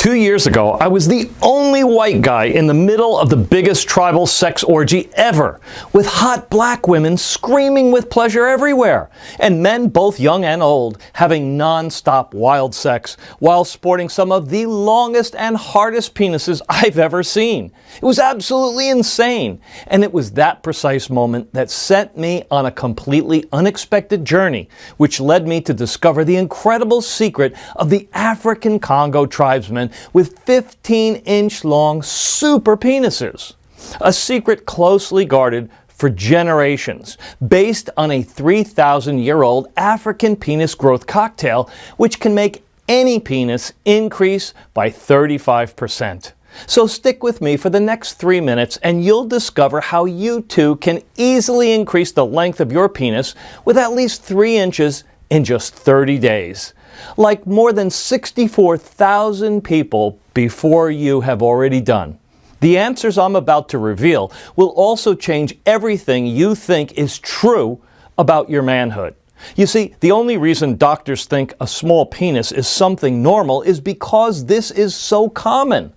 2 years ago, I was the only white guy in the middle of the biggest tribal sex orgy ever, with hot black women screaming with pleasure everywhere, and men both young and old having non-stop wild sex while sporting some of the longest and hardest penises I've ever seen. It was absolutely insane, and it was that precise moment that sent me on a completely unexpected journey, which led me to discover the incredible secret of the African Congo tribesmen with 15-inch long super penises. A secret closely guarded for generations, based on a 3,000-year-old African penis growth cocktail, which can make any penis increase by 35%. So stick with me for the next 3 minutes and you'll discover how you too can easily increase the length of your penis with at least 3 inches in just 30 days. Like more than 64,000 people before you have already done. The answers I'm about to reveal will also change everything you think is true about your manhood. You see, the only reason doctors think a small penis is something normal is because this is so common.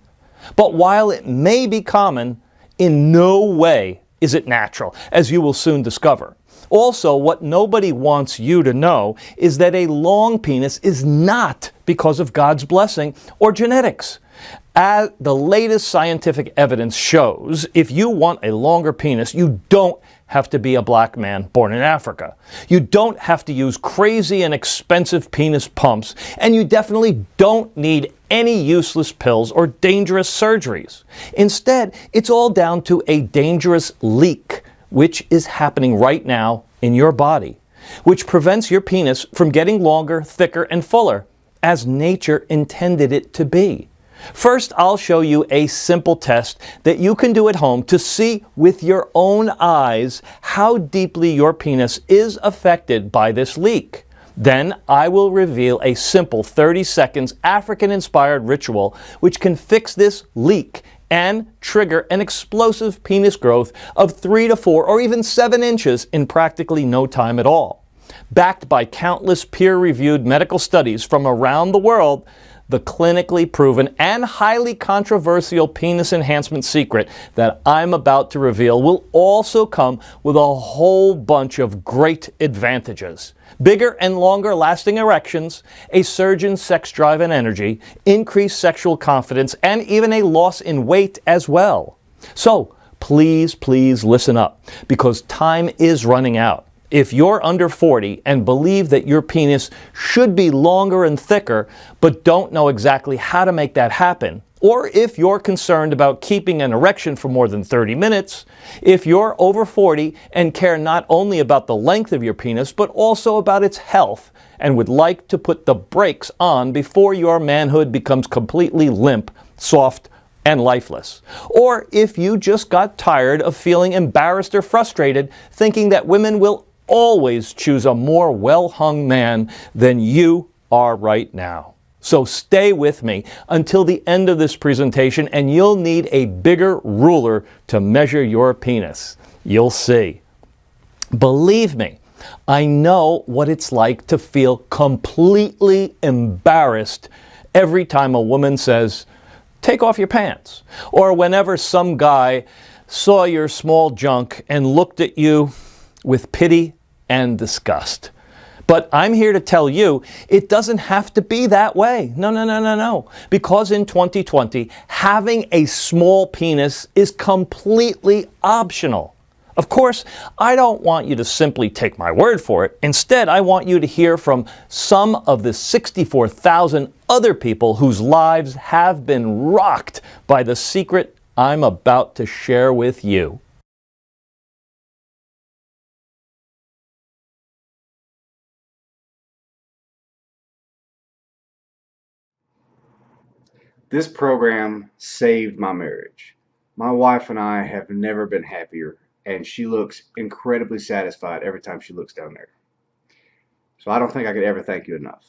But while it may be common, in no way is it natural, as you will soon discover. Also, what nobody wants you to know is that a long penis is not because of God's blessing or genetics. As the latest scientific evidence shows, if you want a longer penis, you don't have to be a black man born in Africa. You don't have to use crazy and expensive penis pumps, and you definitely don't need any useless pills or dangerous surgeries. Instead, it's all down to a dangerous leak, which is happening right now in your body, which prevents your penis from getting longer, thicker, and fuller, as nature intended it to be. First, I'll show you a simple test that you can do at home to see with your own eyes how deeply your penis is affected by this leak. Then I will reveal a simple 30 seconds African-inspired ritual which can fix this leak and trigger an explosive penis growth of 3 to 4 or even 7 inches in practically no time at all. Backed by countless peer-reviewed medical studies from around the world, the clinically proven and highly controversial penis enhancement secret that I'm about to reveal will also come with a whole bunch of great advantages. Bigger and longer lasting erections, a surge in sex drive and energy, increased sexual confidence, and even a loss in weight as well. So please listen up, because time is running out. If you're under 40 and believe that your penis should be longer and thicker, but don't know exactly how to make that happen, or if you're concerned about keeping an erection for more than 30 minutes, if you're over 40 and care not only about the length of your penis, but also about its health, and would like to put the brakes on before your manhood becomes completely limp, soft, and lifeless. Or if you just got tired of feeling embarrassed or frustrated, thinking that women will always choose a more well-hung man than you are right now. So stay with me until the end of this presentation and you'll need a bigger ruler to measure your penis. You'll see. Believe me, I know what it's like to feel completely embarrassed every time a woman says, "Take off your pants," or whenever some guy saw your small junk and looked at you with pity and disgust. But I'm here to tell you, it doesn't have to be that way. No. Because in 2020, having a small penis is completely optional. Of course, I don't want you to simply take my word for it. Instead, I want you to hear from some of the 64,000 other people whose lives have been rocked by the secret I'm about to share with you. This program saved my marriage. My wife and I have never been happier, and she looks incredibly satisfied every time she looks down there. So I don't think I could ever thank you enough.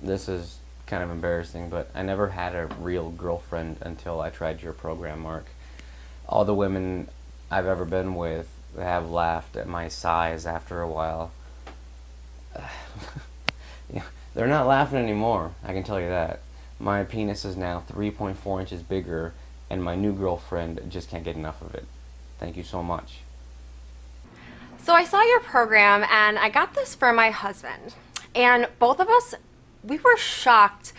This is kind of embarrassing, but I never had a real girlfriend until I tried your program, Mark. All the women I've ever been with have laughed at my size after a while. They're not laughing anymore, I can tell you that. My penis is now 3.4 inches bigger, and my new girlfriend just can't get enough of it. Thank you so much. So I saw your program and I got this for my husband. And both of us, we were shocked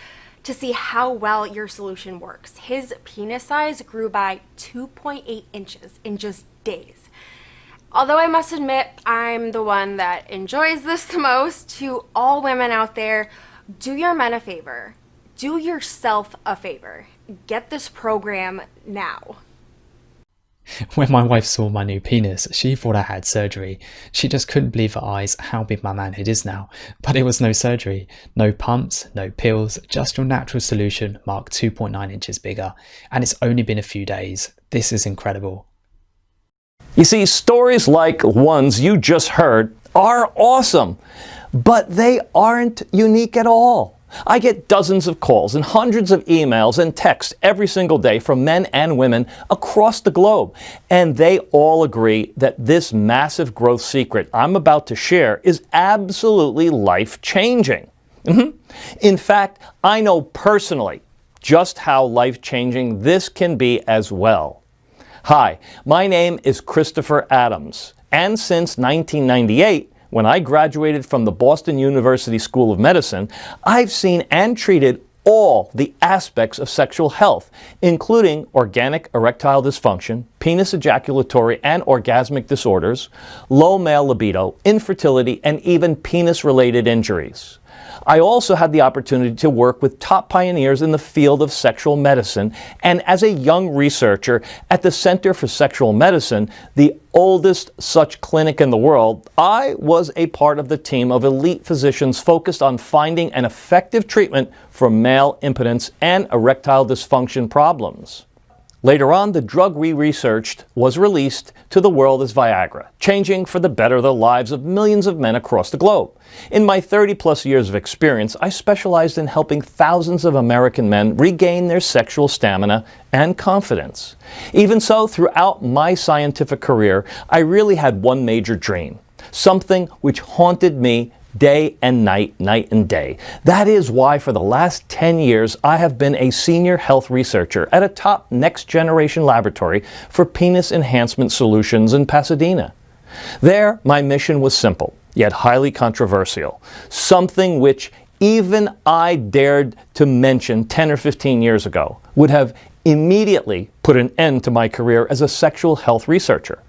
to see how well your solution works. His penis size grew by 2.8 inches in just days. Although I must admit, I'm the one that enjoys this the most, to all women out there, do your men a favor. Do yourself a favor. Get this program now. When my wife saw my new penis, she thought I had surgery. She just couldn't believe her eyes how big my manhood is now. But it was no surgery, no pumps, no pills, just your natural solution marked 2.9 inches bigger. And it's only been a few days. This is incredible. You see, stories like ones you just heard are awesome, but they aren't unique at all. I get dozens of calls and hundreds of emails and texts every single day from men and women across the globe, and they all agree that this massive growth secret I'm about to share is absolutely life-changing. In fact, I know personally just how life-changing this can be as well. Hi, my name is Christopher Adams, and since 1998, when I graduated from the Boston University School of Medicine, I've seen and treated all the aspects of sexual health, including organic erectile dysfunction, penis ejaculatory and orgasmic disorders, low male libido, infertility, and even penis-related injuries. I also had the opportunity to work with top pioneers in the field of sexual medicine, and as a young researcher at the Center for Sexual Medicine, the oldest such clinic in the world, I was a part of the team of elite physicians focused on finding an effective treatment for male impotence and erectile dysfunction problems. Later on, the drug we researched was released to the world as Viagra, changing for the better the lives of millions of men across the globe. In my 30-plus years of experience, I specialized in helping thousands of American men regain their sexual stamina and confidence. Even so, throughout my scientific career, I really had one major dream, something which haunted me day and night, night and day. That is why for the last 10 years I have been a senior health researcher at a top next-generation laboratory for penis enhancement solutions in Pasadena. There, my mission was simple, yet highly controversial, something which even I dared to mention 10 or 15 years ago would have immediately put an end to my career as a sexual health researcher.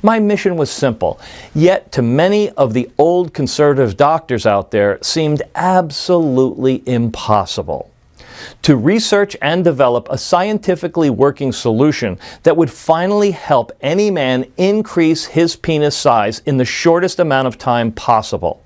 My mission was simple, yet to many of the old conservative doctors out there seemed absolutely impossible. To research and develop a scientifically working solution that would finally help any man increase his penis size in the shortest amount of time possible.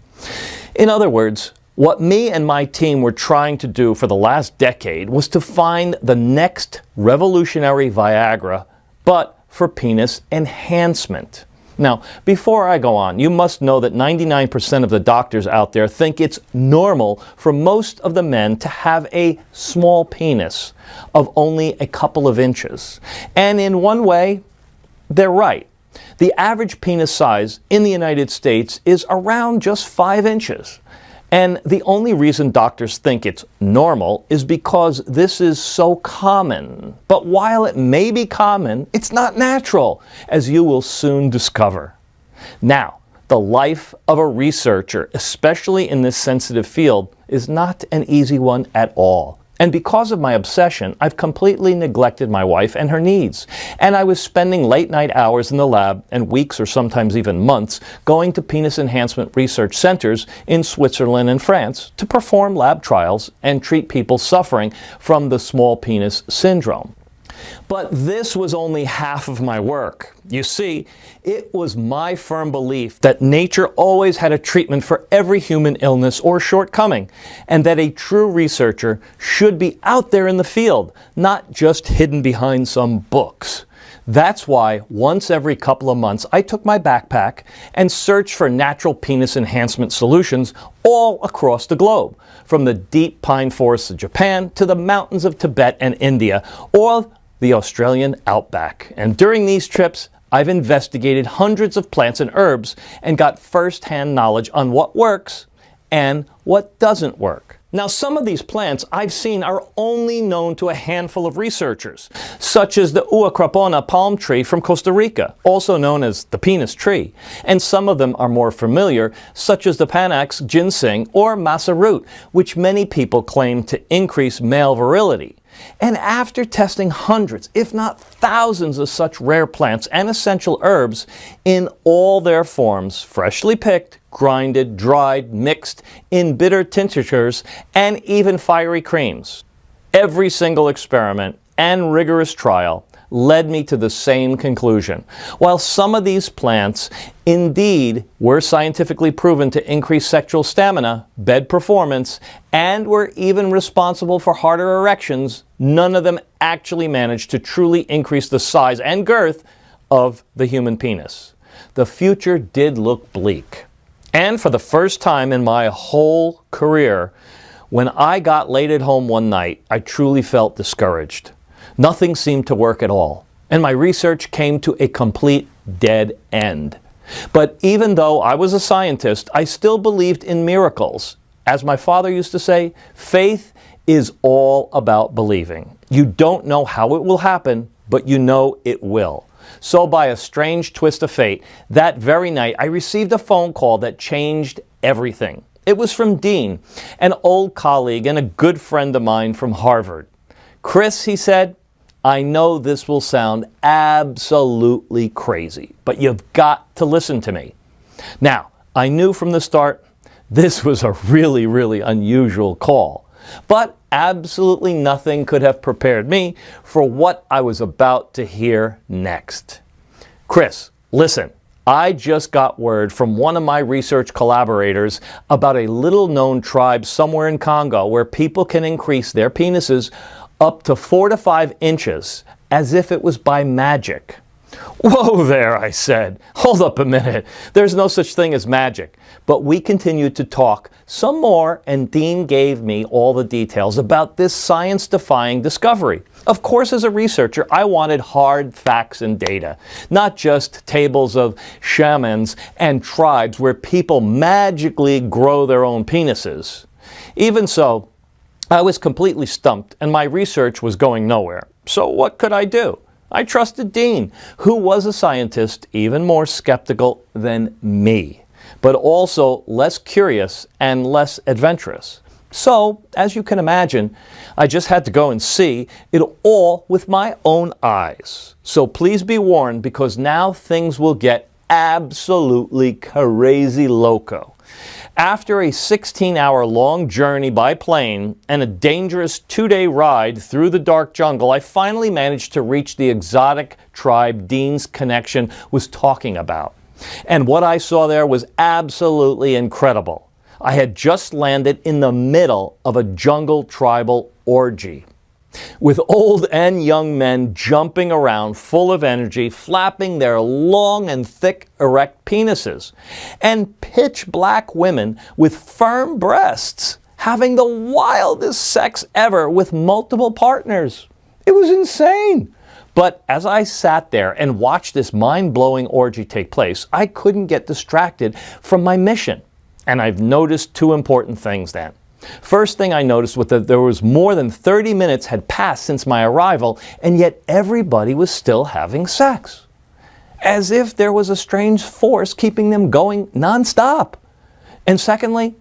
In other words, what me and my team were trying to do for the last decade was to find the next revolutionary Viagra, but for penis enhancement. Now, before I go on, you must know that 99% of the doctors out there think it's normal for most of the men to have a small penis of only a couple of inches. And in one way, they're right. The average penis size in the United States is around just 5 inches. And the only reason doctors think it's normal is because this is so common. But while it may be common, it's not natural, as you will soon discover. Now, the life of a researcher, especially in this sensitive field, is not an easy one at all. And because of my obsession, I've completely neglected my wife and her needs. And I was spending late night hours in the lab and weeks or sometimes even months going to penis enhancement research centers in Switzerland and France to perform lab trials and treat people suffering from the small penis syndrome. But this was only half of my work. You see, it was my firm belief that nature always had a treatment for every human illness or shortcoming, and that a true researcher should be out there in the field, not just hidden behind some books. That's why once every couple of months I took my backpack and searched for natural penis enhancement solutions all across the globe, from the deep pine forests of Japan to the mountains of Tibet and India, or the Australian outback. And during these trips, I've investigated hundreds of plants and herbs and got first-hand knowledge on what works and what doesn't work. Now, some of these plants I've seen are only known to a handful of researchers, such as the uacrapona palm tree from Costa Rica, also known as the penis tree, and some of them are more familiar, such as the Panax ginseng or masa root, which many people claim to increase male virility. And after testing hundreds, if not thousands of such rare plants and essential herbs in all their forms, freshly picked, grinded, dried, mixed in bitter tinctures, and even fiery creams, every single experiment and rigorous trial led me to the same conclusion. While some of these plants indeed were scientifically proven to increase sexual stamina, bed performance, and were even responsible for harder erections, none of them actually managed to truly increase the size and girth of the human penis. The future did look bleak. And for the first time in my whole career, when I got laid at home one night, I truly felt discouraged. Nothing seemed to work at all, and my research came to a complete dead end. But even though I was a scientist, I still believed in miracles. As my father used to say, faith is all about believing. You don't know how it will happen, but you know it will. So by a strange twist of fate, that very night I received a phone call that changed everything. It was from Dean, an old colleague and a good friend of mine from Harvard. Chris, he said, I know this will sound absolutely crazy, but you've got to listen to me. Now, I knew from the start this was a really unusual call, but absolutely nothing could have prepared me for what I was about to hear next. Chris, listen, I just got word from one of my research collaborators about a little-known tribe somewhere in Congo where people can increase their penises up to 4 to 5 inches, as if it was by magic. Whoa there, I said. Hold up a minute. There's no such thing as magic. But we continued to talk some more, and Dean gave me all the details about this science-defying discovery. Of course, as a researcher, I wanted hard facts and data, not just tables of shamans and tribes where people magically grow their own penises. Even so, I was completely stumped, and my research was going nowhere. So what could I do? I trusted Dean, who was a scientist even more skeptical than me, but also less curious and less adventurous. So, as you can imagine, I just had to go and see it all with my own eyes. So please be warned, because now things will get absolutely crazy loco. After a 16-hour-long journey by plane and a dangerous 2-day ride through the dark jungle, I finally managed to reach the exotic tribe Dean's connection was talking about. And what I saw there was absolutely incredible. I had just landed in the middle of a jungle tribal orgy, with old and young men jumping around full of energy, flapping their long and thick erect penises, and pitch black women with firm breasts having the wildest sex ever with multiple partners. It was insane. But as I sat there and watched this mind-blowing orgy take place, I couldn't get distracted from my mission. And I've noticed 2 important things then. First thing I noticed was that there was more than 30 minutes had passed since my arrival, and yet everybody was still having sex. As if there was a strange force keeping them going nonstop. And secondly,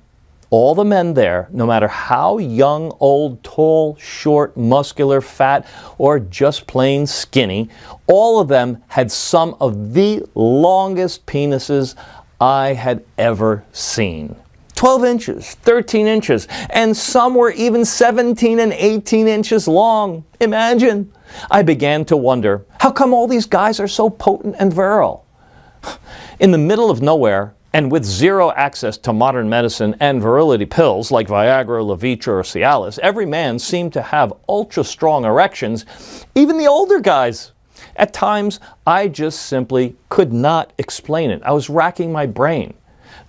all the men there, no matter how young, old, tall, short, muscular, fat, or just plain skinny, all of them had some of the longest penises I had ever seen. 12 inches, 13 inches, and some were even 17 and 18 inches long. Imagine. I began to wonder, how come all these guys are so potent and virile? In the middle of nowhere, and with zero access to modern medicine and virility pills like Viagra, Levitra, or Cialis, every man seemed to have ultra-strong erections, even the older guys. At times, I just simply could not explain it. I was racking my brain.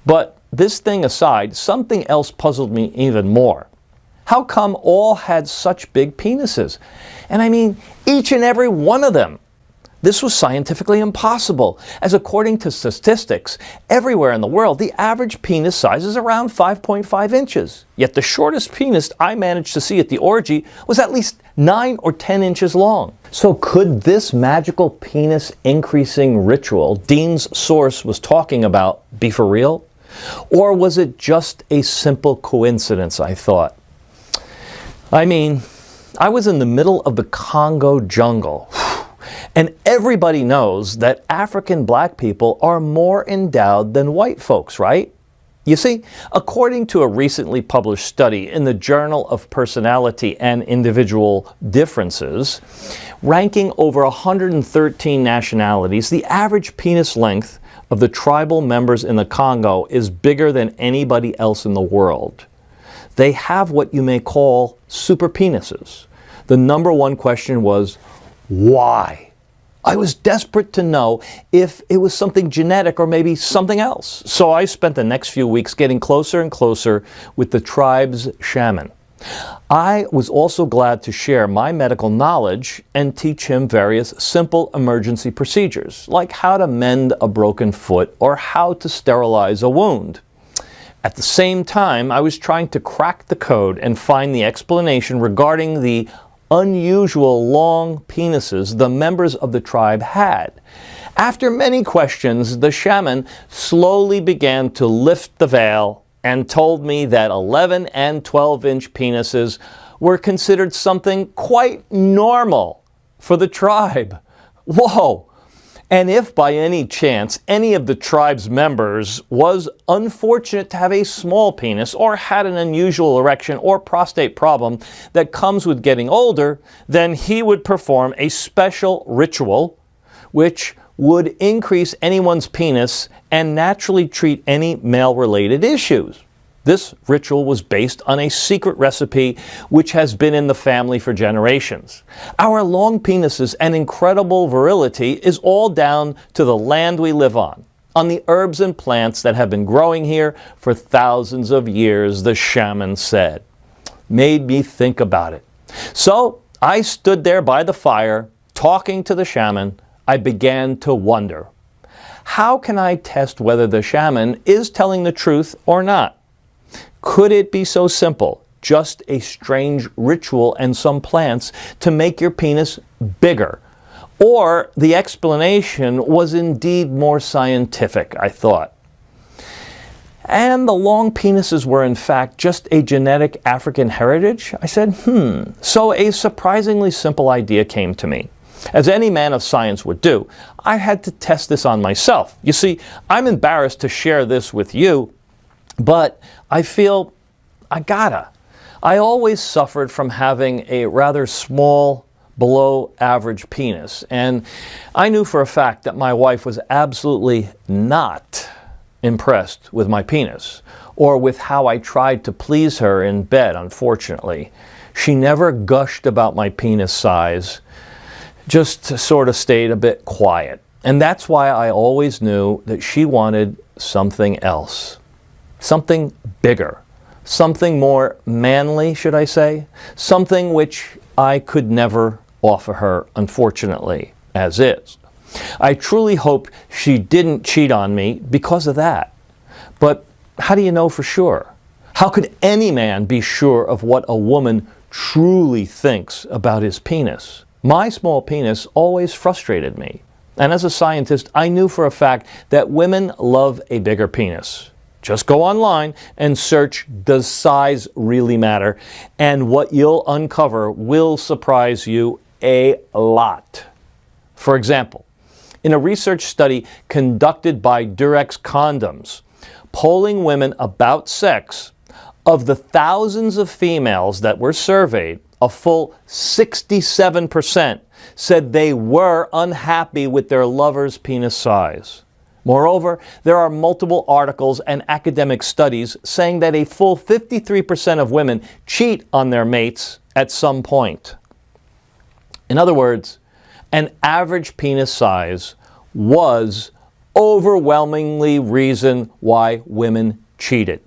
But this thing aside, something else puzzled me even more. How come all had such big penises? And I mean, each and every one of them. This was scientifically impossible, as according to statistics, everywhere in the world, the average penis size is around 5.5 inches. Yet the shortest penis I managed to see at the orgy was at least 9 or 10 inches long. So could this magical penis increasing ritual Dean's source was talking about be for real? Or was it just a simple coincidence, I thought? I mean, I was in the middle of the Congo jungle. And everybody knows that African black people are more endowed than white folks, right? You see, according to a recently published study in the Journal of Personality and Individual Differences, ranking over 113 nationalities, the average penis length of the tribal members in the Congo is bigger than anybody else in the world. They have what you may call super penises. The number one question was, why? I was desperate to know if it was something genetic or maybe something else. So I spent the next few weeks getting closer and closer with the tribe's shaman. I was also glad to share my medical knowledge and teach him various simple emergency procedures, like how to mend a broken foot or how to sterilize a wound. At the same time, I was trying to crack the code and find the explanation regarding the unusual long penises the members of the tribe had. After many questions, the shaman slowly began to lift the veil and told me that 11 and 12-inch penises were considered something quite normal for the tribe. Whoa! And if by any chance any of the tribe's members was unfortunate to have a small penis or had an unusual erection or prostate problem that comes with getting older, then he would perform a special ritual which would increase anyone's penis and naturally treat any male-related issues. This ritual was based on a secret recipe which has been in the family for generations. Our long penises and incredible virility is all down to the land we live on the herbs and plants that have been growing here for thousands of years, the shaman said. Made me think about it. So I stood there by the fire, talking to the shaman. I began to wonder, how can I test whether the shaman is telling the truth or not? Could it be so simple, just a strange ritual and some plants to make your penis bigger? Or the explanation was indeed more scientific, I thought. And the long penises were in fact just a genetic African heritage? I said, So a surprisingly simple idea came to me. As any man of science would do, I had to test this on myself. You see, I'm embarrassed to share this with you, but I feel I gotta. I always suffered from having a rather small, below average penis, and I knew for a fact that my wife was absolutely not impressed with my penis, or with how I tried to please her in bed, unfortunately. She never gushed about my penis size, just sort of stayed a bit quiet. And that's why I always knew that she wanted something else. Something bigger, something more manly, should I say, something which I could never offer her, unfortunately, as is. I truly hope she didn't cheat on me because of that. But how do you know for sure? How could any man be sure of what a woman truly thinks about his penis? My small penis always frustrated me. And as a scientist, I knew for a fact that women love a bigger penis. Just go online and search, does size really matter? And what you'll uncover will surprise you a lot. For example, in a research study conducted by Durex Condoms, polling women about sex, of the thousands of females that were surveyed, a full 67% said they were unhappy with their lover's penis size. Moreover, there are multiple articles and academic studies saying that a full 53% of women cheat on their mates at some point. In other words, an average penis size was overwhelmingly reason why women cheated.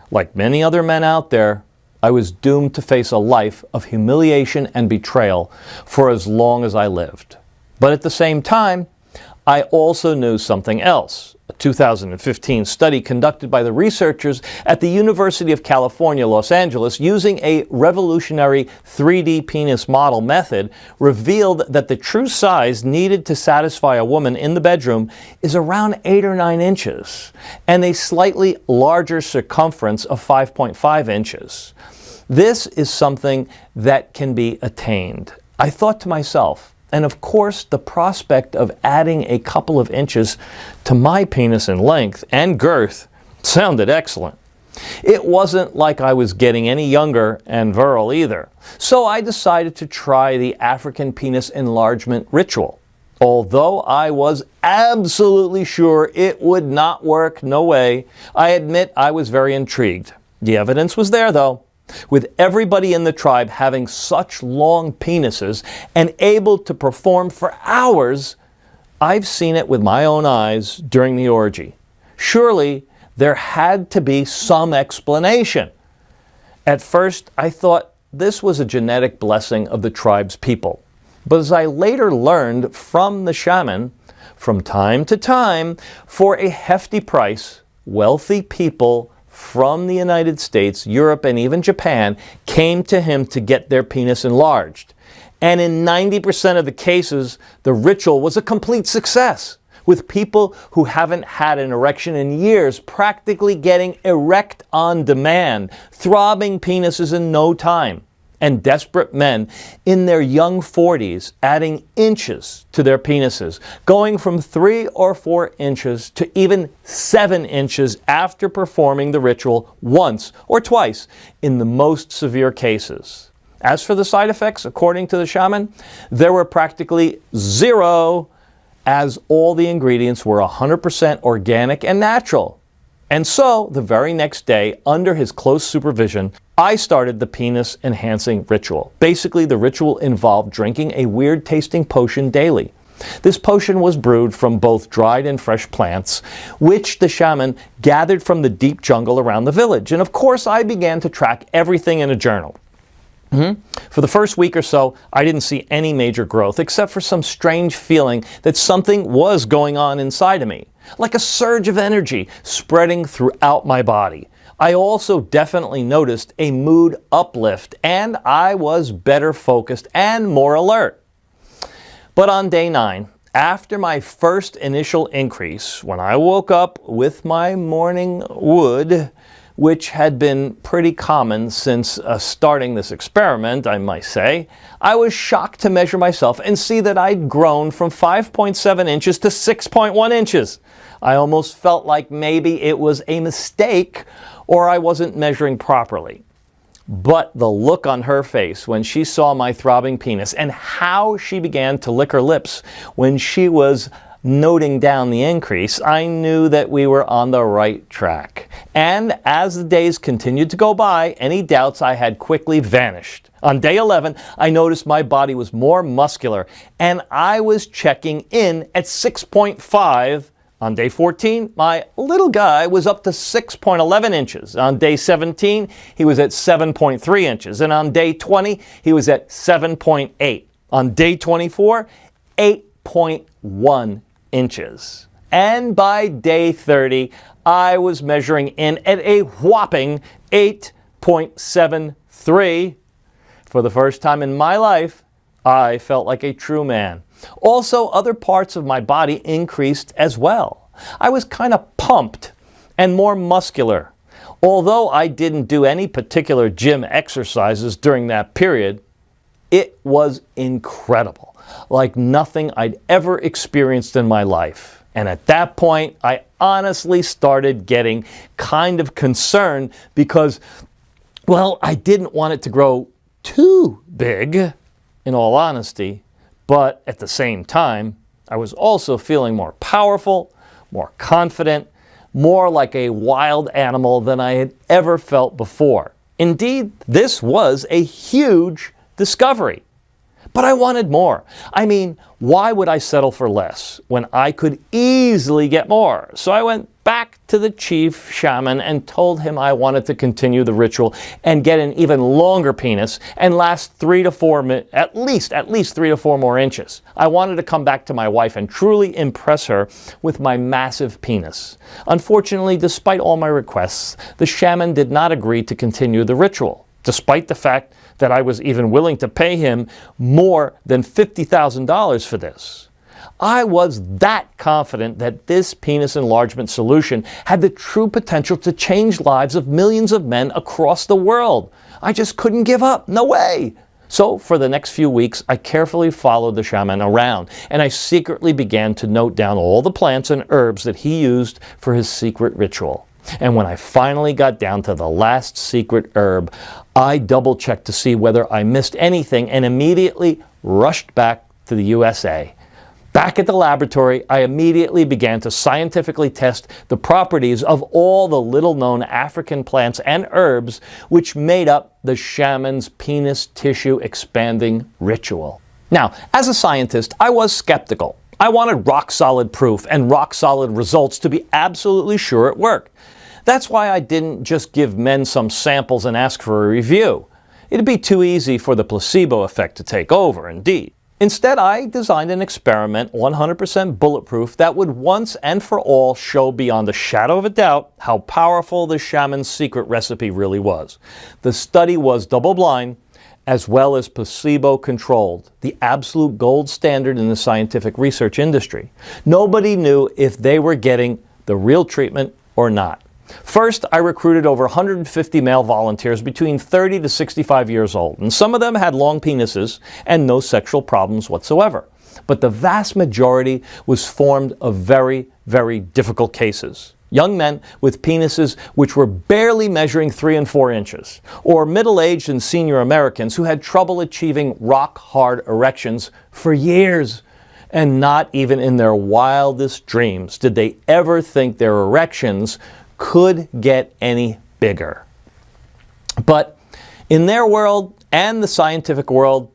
Like many other men out there, I was doomed to face a life of humiliation and betrayal for as long as I lived. But at the same time, I also knew something else. A 2015 study conducted by the researchers at the University of California, Los Angeles, using a revolutionary 3D penis model method, revealed that the true size needed to satisfy a woman in the bedroom is around 8 or 9 inches, and a slightly larger circumference of 5.5 inches. This is something that can be attained. I thought to myself, and of course, the prospect of adding a couple of inches to my penis in length and girth sounded excellent. It wasn't like I was getting any younger and virile either. So I decided to try the African penis enlargement ritual. Although I was absolutely sure it would not work, no way, I admit I was very intrigued. The evidence was there though. With everybody in the tribe having such long penises and able to perform for hours, I've seen it with my own eyes during the orgy. Surely there had to be some explanation. At first, I thought this was a genetic blessing of the tribe's people. But as I later learned from the shaman, from time to time, for a hefty price, wealthy people from the United States, Europe, and even Japan came to him to get their penis enlarged. And in 90% of the cases, the ritual was a complete success, with people who haven't had an erection in years practically getting erect on demand, throbbing penises in no time, and desperate men in their young 40s adding inches to their penises, going from 3 or 4 inches to even 7 inches after performing the ritual once or twice in the most severe cases. As for the side effects, according to the shaman, there were practically zero, as all the ingredients were 100% organic and natural. And so, the very next day, under his close supervision, I started the penis enhancing ritual. Basically, the ritual involved drinking a weird tasting potion daily. This potion was brewed from both dried and fresh plants, which the shaman gathered from the deep jungle around the village. And of course, I began to track everything in a journal. For the first week or so, I didn't see any major growth, except for some strange feeling that something was going on inside of me, like a surge of energy spreading throughout my body. I also definitely noticed a mood uplift, and I was better focused and more alert. But on day 9, after my first initial increase, when I woke up with my morning wood, which had been pretty common since starting this experiment, I might say, I was shocked to measure myself and see that I'd grown from 5.7 inches to 6.1 inches. I almost felt like maybe it was a mistake or I wasn't measuring properly. But the look on her face when she saw my throbbing penis and how she began to lick her lips when she was noting down the increase, I knew that we were on the right track. And as the days continued to go by, any doubts I had quickly vanished. On day 11, I noticed my body was more muscular, and I was checking in at 6.5. On day 14, my little guy was up to 6.11 inches. On day 17, he was at 7.3 inches. And on day 20, he was at 7.8. On day 24, 8.1 inches. And by day 30, I was measuring in at a whopping 8.73. For the first time in my life, I felt like a true man. Also, other parts of my body increased as well. I was kind of pumped and more muscular. Although I didn't do any particular gym exercises during that period, it was incredible. Like nothing I'd ever experienced in my life. And at that point, I honestly started getting kind of concerned because, well, I didn't want it to grow too big, in all honesty. But at the same time, I was also feeling more powerful, more confident, more like a wild animal than I had ever felt before. Indeed, this was a huge discovery. But I wanted more. I mean, why would I settle for less when I could easily get more? So I went back to the chief shaman and told him I wanted to continue the ritual and get an even longer penis and last at least 3 to 4 more inches. I wanted to come back to my wife and truly impress her with my massive penis. Unfortunately, despite all my requests, the shaman did not agree to continue the ritual, despite the fact that I was even willing to pay him more than $50,000 for this. I was that confident that this penis enlargement solution had the true potential to change lives of millions of men across the world. I just couldn't give up. No way. So for the next few weeks, I carefully followed the shaman around, and I secretly began to note down all the plants and herbs that he used for his secret ritual. And when I finally got down to the last secret herb, I double-checked to see whether I missed anything and immediately rushed back to the USA. Back at the laboratory, I immediately began to scientifically test the properties of all the little-known African plants and herbs which made up the shaman's penis tissue expanding ritual. Now, as a scientist, I was skeptical. I wanted rock-solid proof and rock-solid results to be absolutely sure it worked. That's why I didn't just give men some samples and ask for a review. It'd be too easy for the placebo effect to take over, indeed. Instead, I designed an experiment 100% bulletproof that would once and for all show beyond a shadow of a doubt how powerful the shaman's secret recipe really was. The study was double-blind as well as placebo-controlled, the absolute gold standard in the scientific research industry. Nobody knew if they were getting the real treatment or not. First, I recruited over 150 male volunteers between 30 to 65 years old, and some of them had long penises and no sexual problems whatsoever. But the vast majority was formed of very, very difficult cases. Young men with penises which were barely measuring 3 and 4 inches, or middle-aged and senior Americans who had trouble achieving rock-hard erections for years. And not even in their wildest dreams did they ever think their erections could get any bigger. But in their world and the scientific world,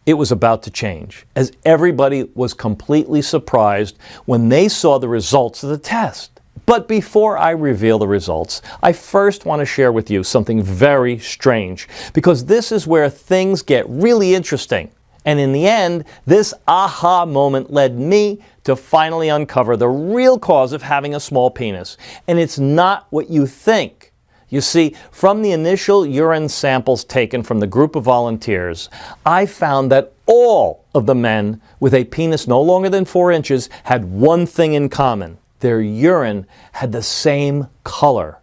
it was about to change, as everybody was completely surprised when they saw the results of the test. But before I reveal the results, I first want to share with you something very strange, because this is where things get really interesting. And in the end, this aha moment led me to finally uncover the real cause of having a small penis. And it's not what you think. You see, from the initial urine samples taken from the group of volunteers, I found that all of the men with a penis no longer than 4 inches had one thing in common. Their urine had the same color.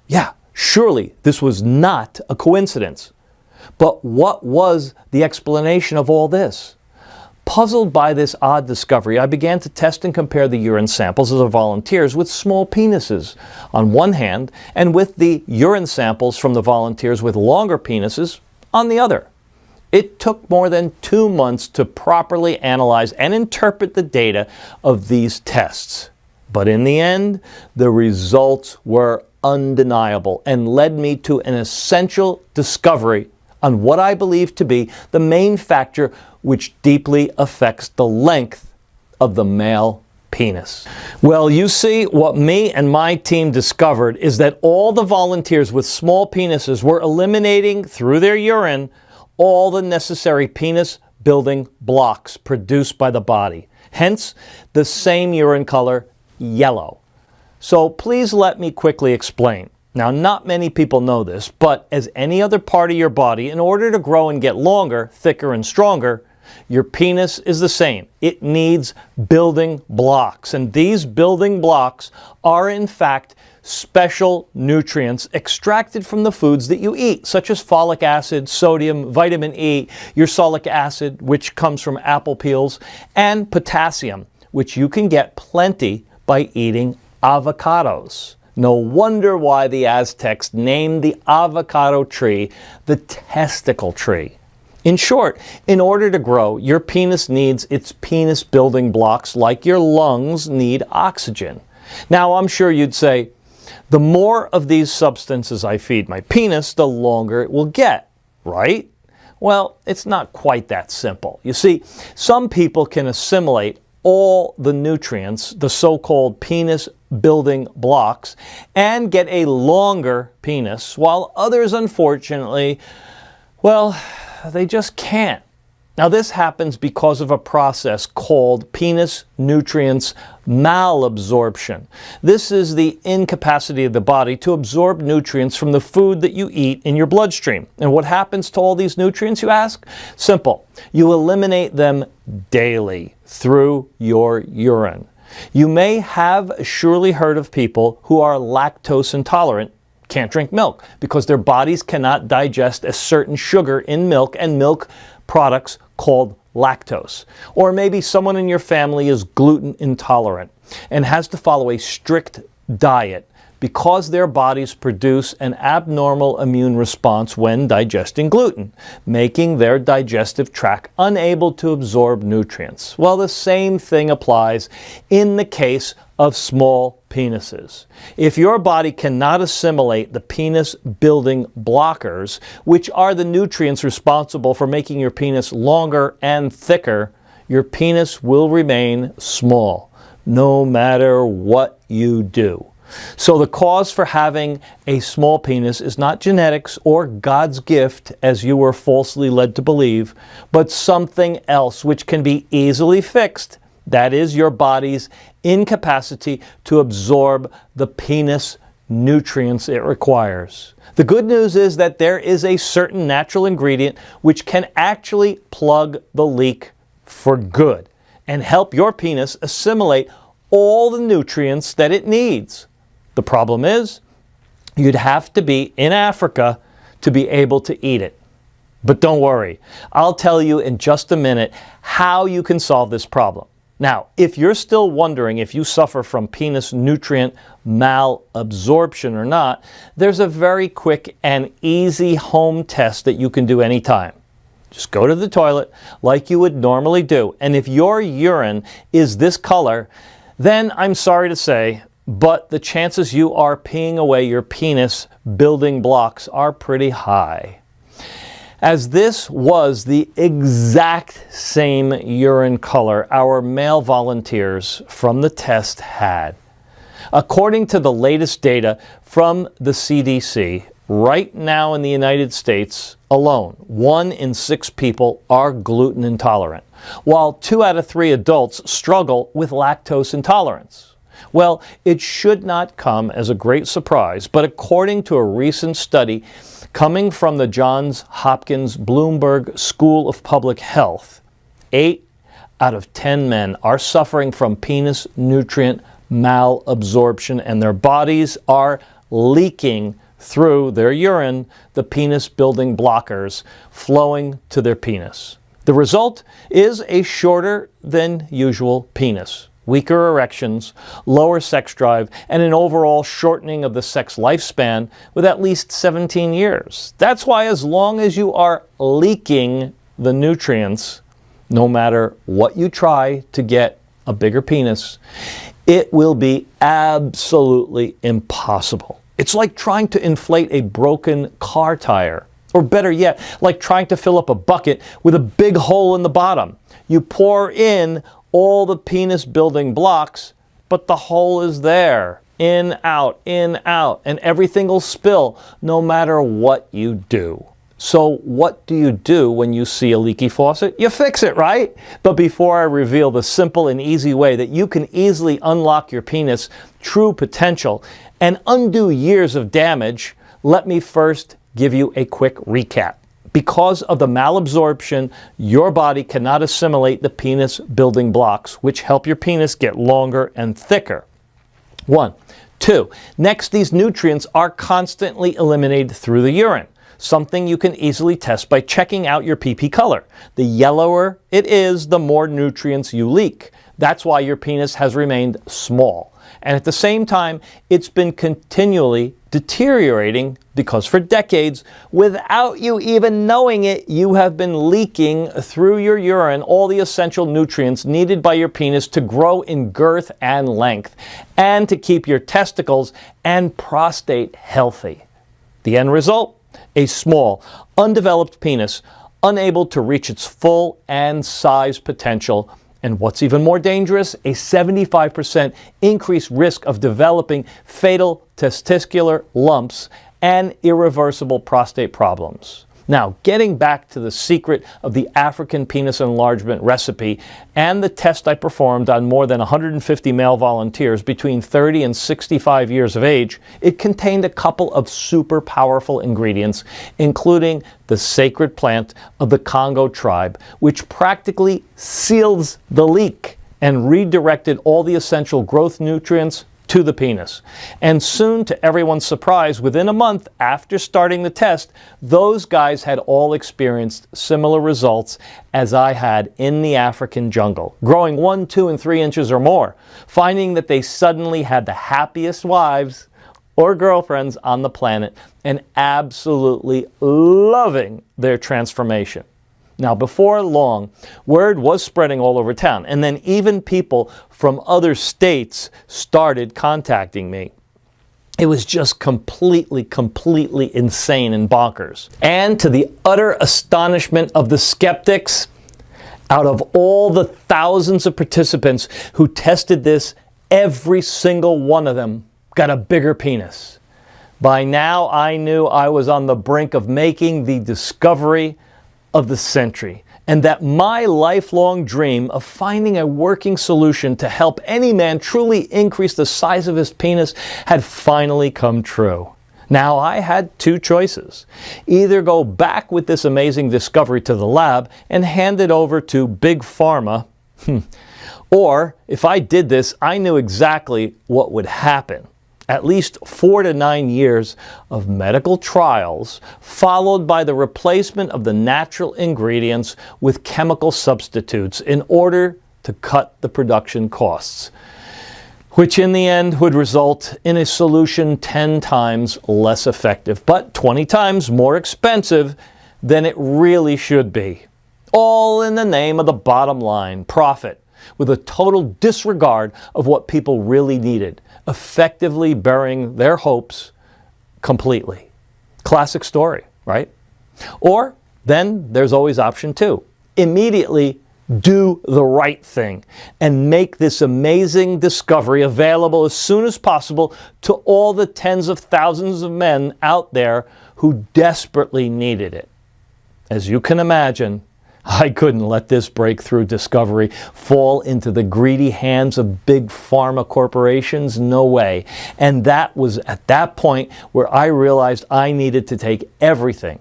Yeah, surely this was not a coincidence. But what was the explanation of all this? Puzzled by this odd discovery, I began to test and compare the urine samples of the volunteers with small penises on one hand, and with the urine samples from the volunteers with longer penises on the other. It took more than 2 months to properly analyze and interpret the data of these tests. But in the end, the results were undeniable and led me to an essential discovery on what I believe to be the main factor which deeply affects the length of the male penis. Well, you see, what me and my team discovered is that all the volunteers with small penises were eliminating through their urine all the necessary penis building blocks produced by the body. Hence, the same urine color, yellow. So please let me quickly explain. Now, not many people know this, but as any other part of your body, in order to grow and get longer, thicker, and stronger, your penis is the same. It needs building blocks, and these building blocks are, in fact, special nutrients extracted from the foods that you eat, such as folic acid, sodium, vitamin E, ursolic acid, which comes from apple peels, and potassium, which you can get plenty by eating avocados. No wonder why the Aztecs named the avocado tree the testicle tree. In short, in order to grow, your penis needs its penis building blocks like your lungs need oxygen. Now, I'm sure you'd say, the more of these substances I feed my penis, the longer it will get, right? Well, it's not quite that simple. You see, some people can assimilate all the nutrients, the so-called penis building blocks, and get a longer penis, while others, unfortunately, well, they just can't. Now, this happens because of a process called penis nutrients malabsorption. This is the incapacity of the body to absorb nutrients from the food that you eat in your bloodstream. And what happens to all these nutrients, you ask? Simple. You eliminate them daily through your urine. You may have surely heard of people who are lactose intolerant, can't drink milk, because their bodies cannot digest a certain sugar in milk and milk products called lactose. Or maybe someone in your family is gluten intolerant and has to follow a strict diet because their bodies produce an abnormal immune response when digesting gluten, making their digestive tract unable to absorb nutrients. Well, the same thing applies in the case of small penises. If your body cannot assimilate the penis building blockers, which are the nutrients responsible for making your penis longer and thicker, your penis will remain small, no matter what you do. So the cause for having a small penis is not genetics or God's gift, as you were falsely led to believe, but something else which can be easily fixed. That is your body's incapacity to absorb the penis nutrients it requires. The good news is that there is a certain natural ingredient which can actually plug the leak for good and help your penis assimilate all the nutrients that it needs. The problem is, you'd have to be in Africa to be able to eat it. But don't worry, I'll tell you in just a minute how you can solve this problem. Now, if you're still wondering if you suffer from penis nutrient malabsorption or not, there's a very quick and easy home test that you can do anytime. Just go to the toilet like you would normally do, and if your urine is this color, then I'm sorry to say, but the chances you are peeing away your penis building blocks are pretty high. As this was the exact same urine color our male volunteers from the test had. According to the latest data from the CDC, right now in the United States alone, 1 in 6 people are gluten intolerant, while 2 out of 3 adults struggle with lactose intolerance. Well, it should not come as a great surprise, but according to a recent study coming from the Johns Hopkins Bloomberg School of Public Health, 8 out of 10 men are suffering from penis nutrient malabsorption, and their bodies are leaking through their urine the penis building blockers flowing to their penis. The result is a shorter than usual penis, weaker erections, lower sex drive, and an overall shortening of the sex lifespan with at least 17 years. That's why as long as you are leaking the nutrients, no matter what you try to get a bigger penis, it will be absolutely impossible. It's like trying to inflate a broken car tire. Or better yet, like trying to fill up a bucket with a big hole in the bottom. You pour in all the penis building blocks, but the hole is there. In, out, and everything will spill no matter what you do. So what do you do when you see a leaky faucet? You fix it, right? But before I reveal the simple and easy way that you can easily unlock your penis' true potential and undo years of damage, let me first give you a quick recap. Because of the malabsorption, your body cannot assimilate the penis building blocks, which help your penis get longer and thicker. 1. 2. Next, these nutrients are constantly eliminated through the urine, something you can easily test by checking out your pee color. The yellower it is, the more nutrients you leak. That's why your penis has remained small. And at the same time, it's been continually deteriorating because for decades, without you even knowing it, you have been leaking through your urine all the essential nutrients needed by your penis to grow in girth and length and to keep your testicles and prostate healthy. The end result? A small, undeveloped penis, unable to reach its full and size potential. And what's even more dangerous, a 75% increased risk of developing fatal testicular lumps and irreversible prostate problems. Now, getting back to the secret of the African penis enlargement recipe and the test I performed on more than 150 male volunteers between 30 and 65 years of age, it contained a couple of super powerful ingredients, including the sacred plant of the Congo tribe, which practically seals the leak and redirected all the essential growth nutrients to the penis. And soon, to everyone's surprise, within a month after starting the test, those guys had all experienced similar results as I had in the African jungle, growing 1, 2, and 3 inches or more, finding that they suddenly had the happiest wives or girlfriends on the planet and absolutely loving their transformation. Now, before long, word was spreading all over town, and then even people from other states started contacting me. It was just completely insane and bonkers. And to the utter astonishment of the skeptics, out of all the thousands of participants who tested this, every single one of them got a bigger penis. By now, I knew I was on the brink of making the discovery of the century, and that my lifelong dream of finding a working solution to help any man truly increase the size of his penis had finally come true. Now, I had two choices. Either go back with this amazing discovery to the lab and hand it over to Big Pharma, or if I did this, I knew exactly what would happen. At least 4 to 9 years of medical trials, followed by the replacement of the natural ingredients with chemical substitutes in order to cut the production costs, which in the end would result in a solution 10 times less effective, but 20 times more expensive than it really should be. All in the name of the bottom line, profit, with a total disregard of what people really needed, effectively burying their hopes completely. Classic story, right? Or then there's always option 2. Immediately do the right thing and make this amazing discovery available as soon as possible to all the tens of thousands of men out there who desperately needed it. As you can imagine, I couldn't let this breakthrough discovery fall into the greedy hands of big pharma corporations. No way. And that was at that point where I realized I needed to take everything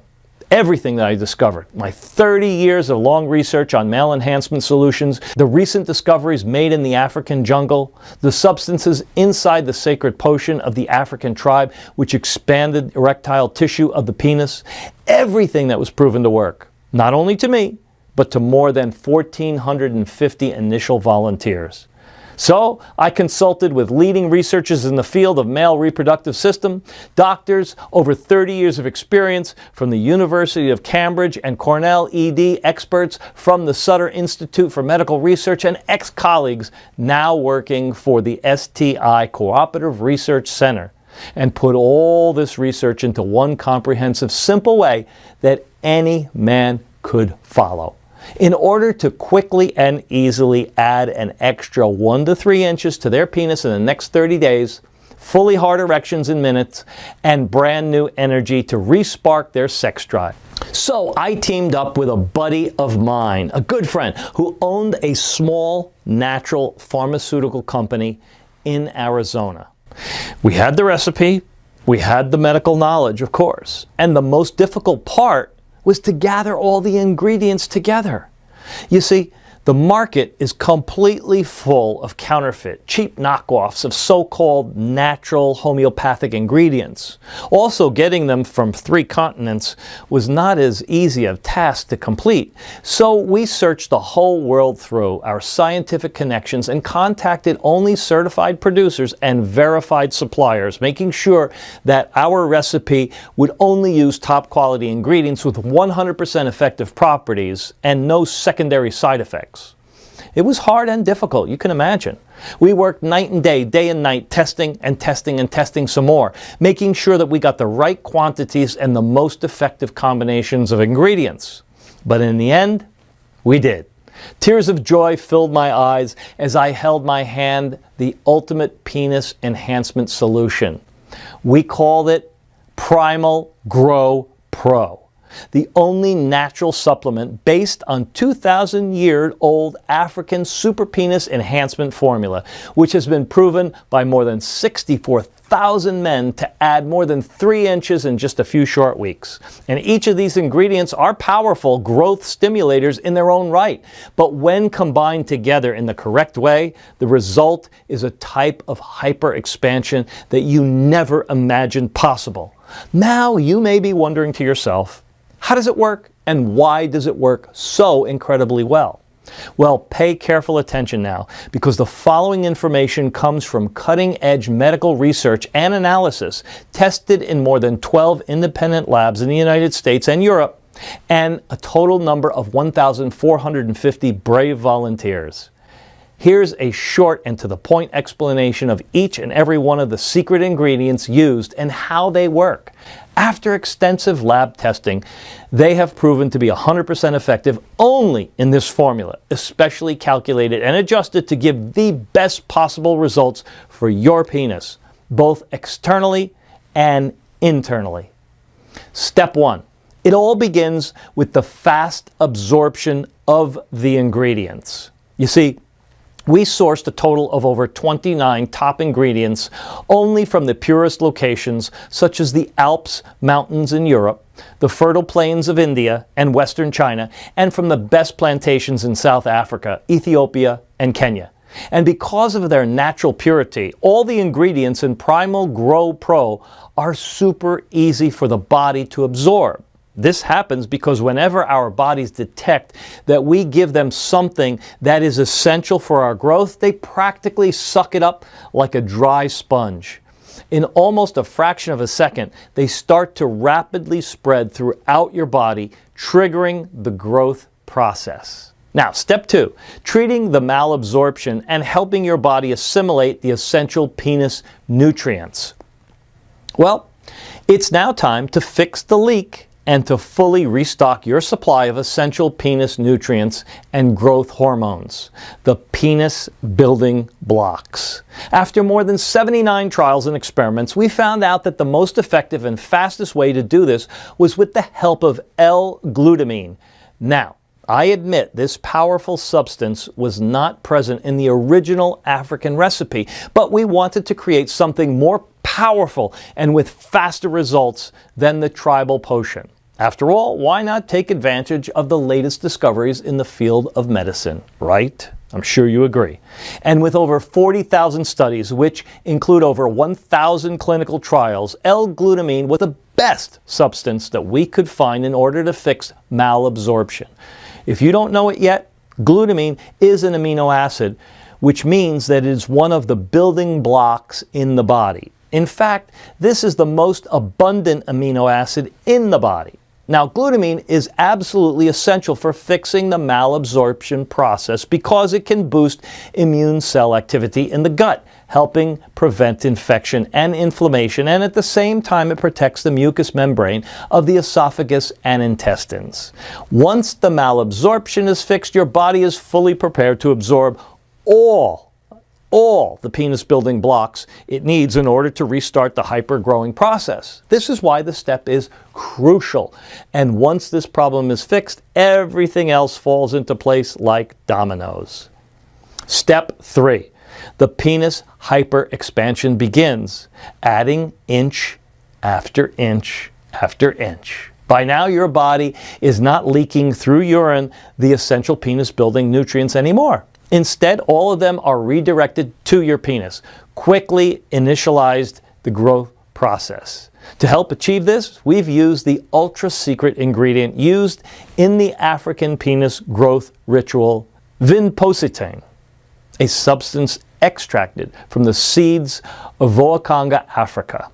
that I discovered, my 30 years of long research on male enhancement solutions, the recent discoveries made in the African jungle, the substances inside the sacred potion of the African tribe, which expanded erectile tissue of the penis, everything that was proven to work, not only to me, but to more than 1,450 initial volunteers. So I consulted with leading researchers in the field of male reproductive system, doctors, over 30 years of experience from the University of Cambridge and Cornell ED, experts from the Sutter Institute for Medical Research, and ex-colleagues now working for the STI Cooperative Research Center, and put all this research into one comprehensive, simple way that any man could follow, in order to quickly and easily add an extra 1 to 3 inches to their penis in the next 30 days, fully hard erections in minutes, and brand new energy to re-spark their sex drive. So I teamed up with a buddy of mine, a good friend, who owned a small natural pharmaceutical company in Arizona. We had the recipe, we had the medical knowledge, of course, and the most difficult part was to gather all the ingredients together. You see, the market is completely full of counterfeit, cheap knockoffs of so-called natural homeopathic ingredients. Also, getting them from 3 continents was not as easy a task to complete. So we searched the whole world through our scientific connections and contacted only certified producers and verified suppliers, making sure that our recipe would only use top quality ingredients with 100% effective properties and no secondary side effects. It was hard and difficult, you can imagine. We worked night and day and night, testing and testing and testing some more, making sure that we got the right quantities and the most effective combinations of ingredients. But in the end, we did. Tears of joy filled my eyes as I held my hand the ultimate penis enhancement solution. We called it Primal Grow Pro, the only natural supplement based on 2,000-year-old African super penis enhancement formula, which has been proven by more than 64,000 men to add more than 3 inches in just a few short weeks. And each of these ingredients are powerful growth stimulators in their own right. But when combined together in the correct way, the result is a type of hyper expansion that you never imagined possible. Now you may be wondering to yourself, how does it work and why does it work so incredibly well? Well, pay careful attention now, because the following information comes from cutting-edge medical research and analysis tested in more than 12 independent labs in the United States and Europe, and a total number of 1,450 brave volunteers. Here's a short and to-the-point explanation of each and every one of the secret ingredients used and how they work. After extensive lab testing, they have proven to be 100% effective only in this formula, especially calculated and adjusted to give the best possible results for your penis, both externally and internally. Step 1. It all begins with the fast absorption of the ingredients. You see, we sourced a total of over 29 top ingredients only from the purest locations, such as the Alps mountains in Europe, the fertile plains of India and Western China, and from the best plantations in South Africa, Ethiopia, and Kenya. And because of their natural purity, all the ingredients in Primal Grow Pro are super easy for the body to absorb. This happens because whenever our bodies detect that we give them something that is essential for our growth, they practically suck it up like a dry sponge. In almost a fraction of a second, they start to rapidly spread throughout your body, triggering the growth process. Now, step 2, treating the malabsorption and helping your body assimilate the essential penis nutrients. Well, it's now time to fix the leak and to fully restock your supply of essential penis nutrients and growth hormones, the penis building blocks. After more than 79 trials and experiments, we found out that the most effective and fastest way to do this was with the help of L-glutamine. Now, I admit this powerful substance was not present in the original African recipe, but we wanted to create something more powerful and with faster results than the tribal potion. After all, why not take advantage of the latest discoveries in the field of medicine, right? I'm sure you agree. And with over 40,000 studies, which include over 1,000 clinical trials, L-glutamine was the best substance that we could find in order to fix malabsorption. If you don't know it yet, glutamine is an amino acid, which means that it is one of the building blocks in the body. In fact, this is the most abundant amino acid in the body. Now, glutamine is absolutely essential for fixing the malabsorption process because it can boost immune cell activity in the gut, helping prevent infection and inflammation, and at the same time it protects the mucous membrane of the esophagus and intestines. Once the malabsorption is fixed, your body is fully prepared to absorb all the penis building blocks it needs in order to restart the hyper-growing process. This is why the step is crucial. And once this problem is fixed, everything else falls into place like dominoes. Step 3. The penis hyper-expansion begins, adding inch after inch after inch. By now, your body is not leaking through urine the essential penis building nutrients anymore. Instead, all of them are redirected to your penis, quickly initialized the growth process. To help achieve this, we've used the ultra-secret ingredient used in the African penis growth ritual, vinpositane, a substance extracted from the seeds of Voakanga, Africa,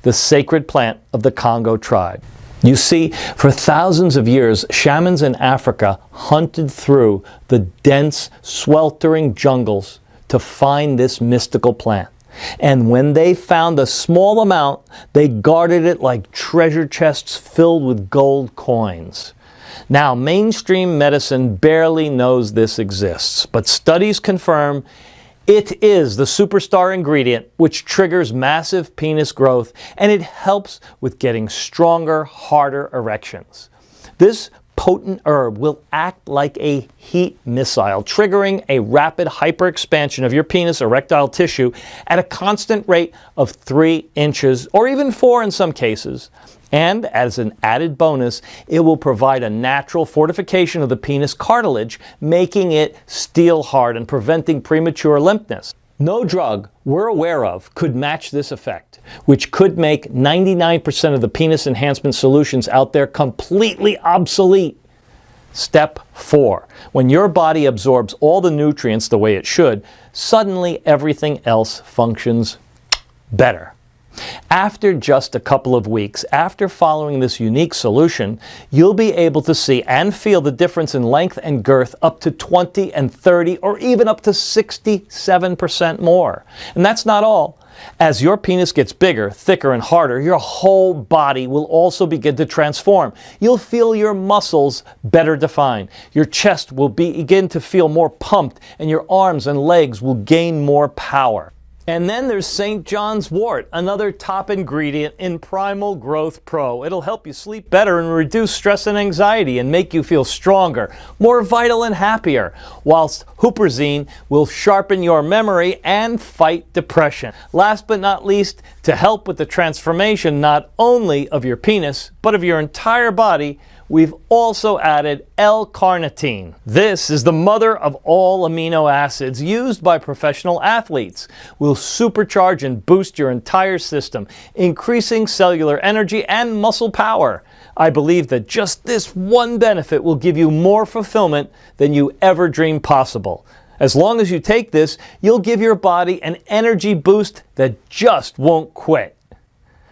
the sacred plant of the Congo tribe. You see, for thousands of years, shamans in Africa hunted through the dense, sweltering jungles to find this mystical plant. And when they found a small amount, they guarded it like treasure chests filled with gold coins. Now, mainstream medicine barely knows this exists, but studies confirm it is the superstar ingredient which triggers massive penis growth, and it helps with getting stronger, harder erections. This potent herb will act like a heat missile, triggering a rapid hyperexpansion of your penis erectile tissue at a constant rate of 3 inches, or even 4 in some cases. And as an added bonus, it will provide a natural fortification of the penis cartilage, making it steel hard and preventing premature limpness. No drug we're aware of could match this effect, which could make 99% of the penis enhancement solutions out there completely obsolete. Step 4. When your body absorbs all the nutrients the way it should, suddenly everything else functions better. After just a couple of weeks, after following this unique solution, you'll be able to see and feel the difference in length and girth up to 20 and 30 or even up to 67% more. And that's not all. As your penis gets bigger, thicker, and harder, your whole body will also begin to transform. You'll feel your muscles better defined. Your chest will begin to feel more pumped, and your arms and legs will gain more power. And then there's St. John's wort, another top ingredient in Primal Grow Pro. It'll help you sleep better and reduce stress and anxiety and make you feel stronger, more vital and happier, whilst huperzine will sharpen your memory and fight depression. Last but not least, to help with the transformation not only of your penis, but of your entire body, we've also added L-carnitine. This is the mother of all amino acids used by professional athletes. Will supercharge and boost your entire system, increasing cellular energy and muscle power. I believe that just this one benefit will give you more fulfillment than you ever dreamed possible. As long as you take this, you'll give your body an energy boost that just won't quit.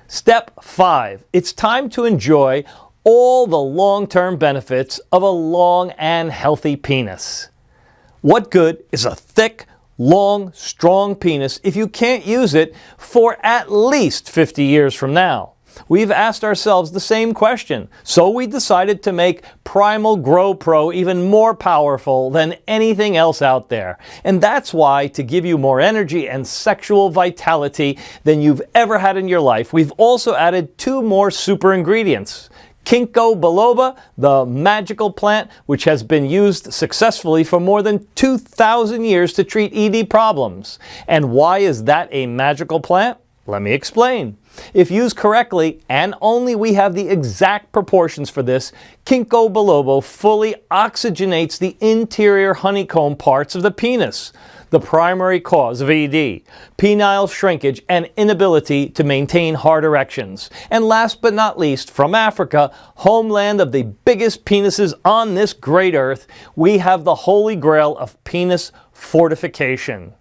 Step 5. It's time to enjoy all the long-term benefits of a long and healthy penis. What good is a thick, long, strong penis if you can't use it for at least 50 years from now? We've asked ourselves the same question, so we decided to make Primal Grow Pro even more powerful than anything else out there. And that's why, to give you more energy and sexual vitality than you've ever had in your life, we've also added 2 more super ingredients. Ginkgo biloba, the magical plant which has been used successfully for more than 2,000 years to treat ED problems. And why is that a magical plant? Let me explain. If used correctly, and only we have the exact proportions for this, Ginkgo biloba fully oxygenates the interior honeycomb parts of the penis, the primary cause of ED, penile shrinkage, and inability to maintain hard erections. And last but not least, from Africa, homeland of the biggest penises on this great earth, we have the holy grail of penis fortification,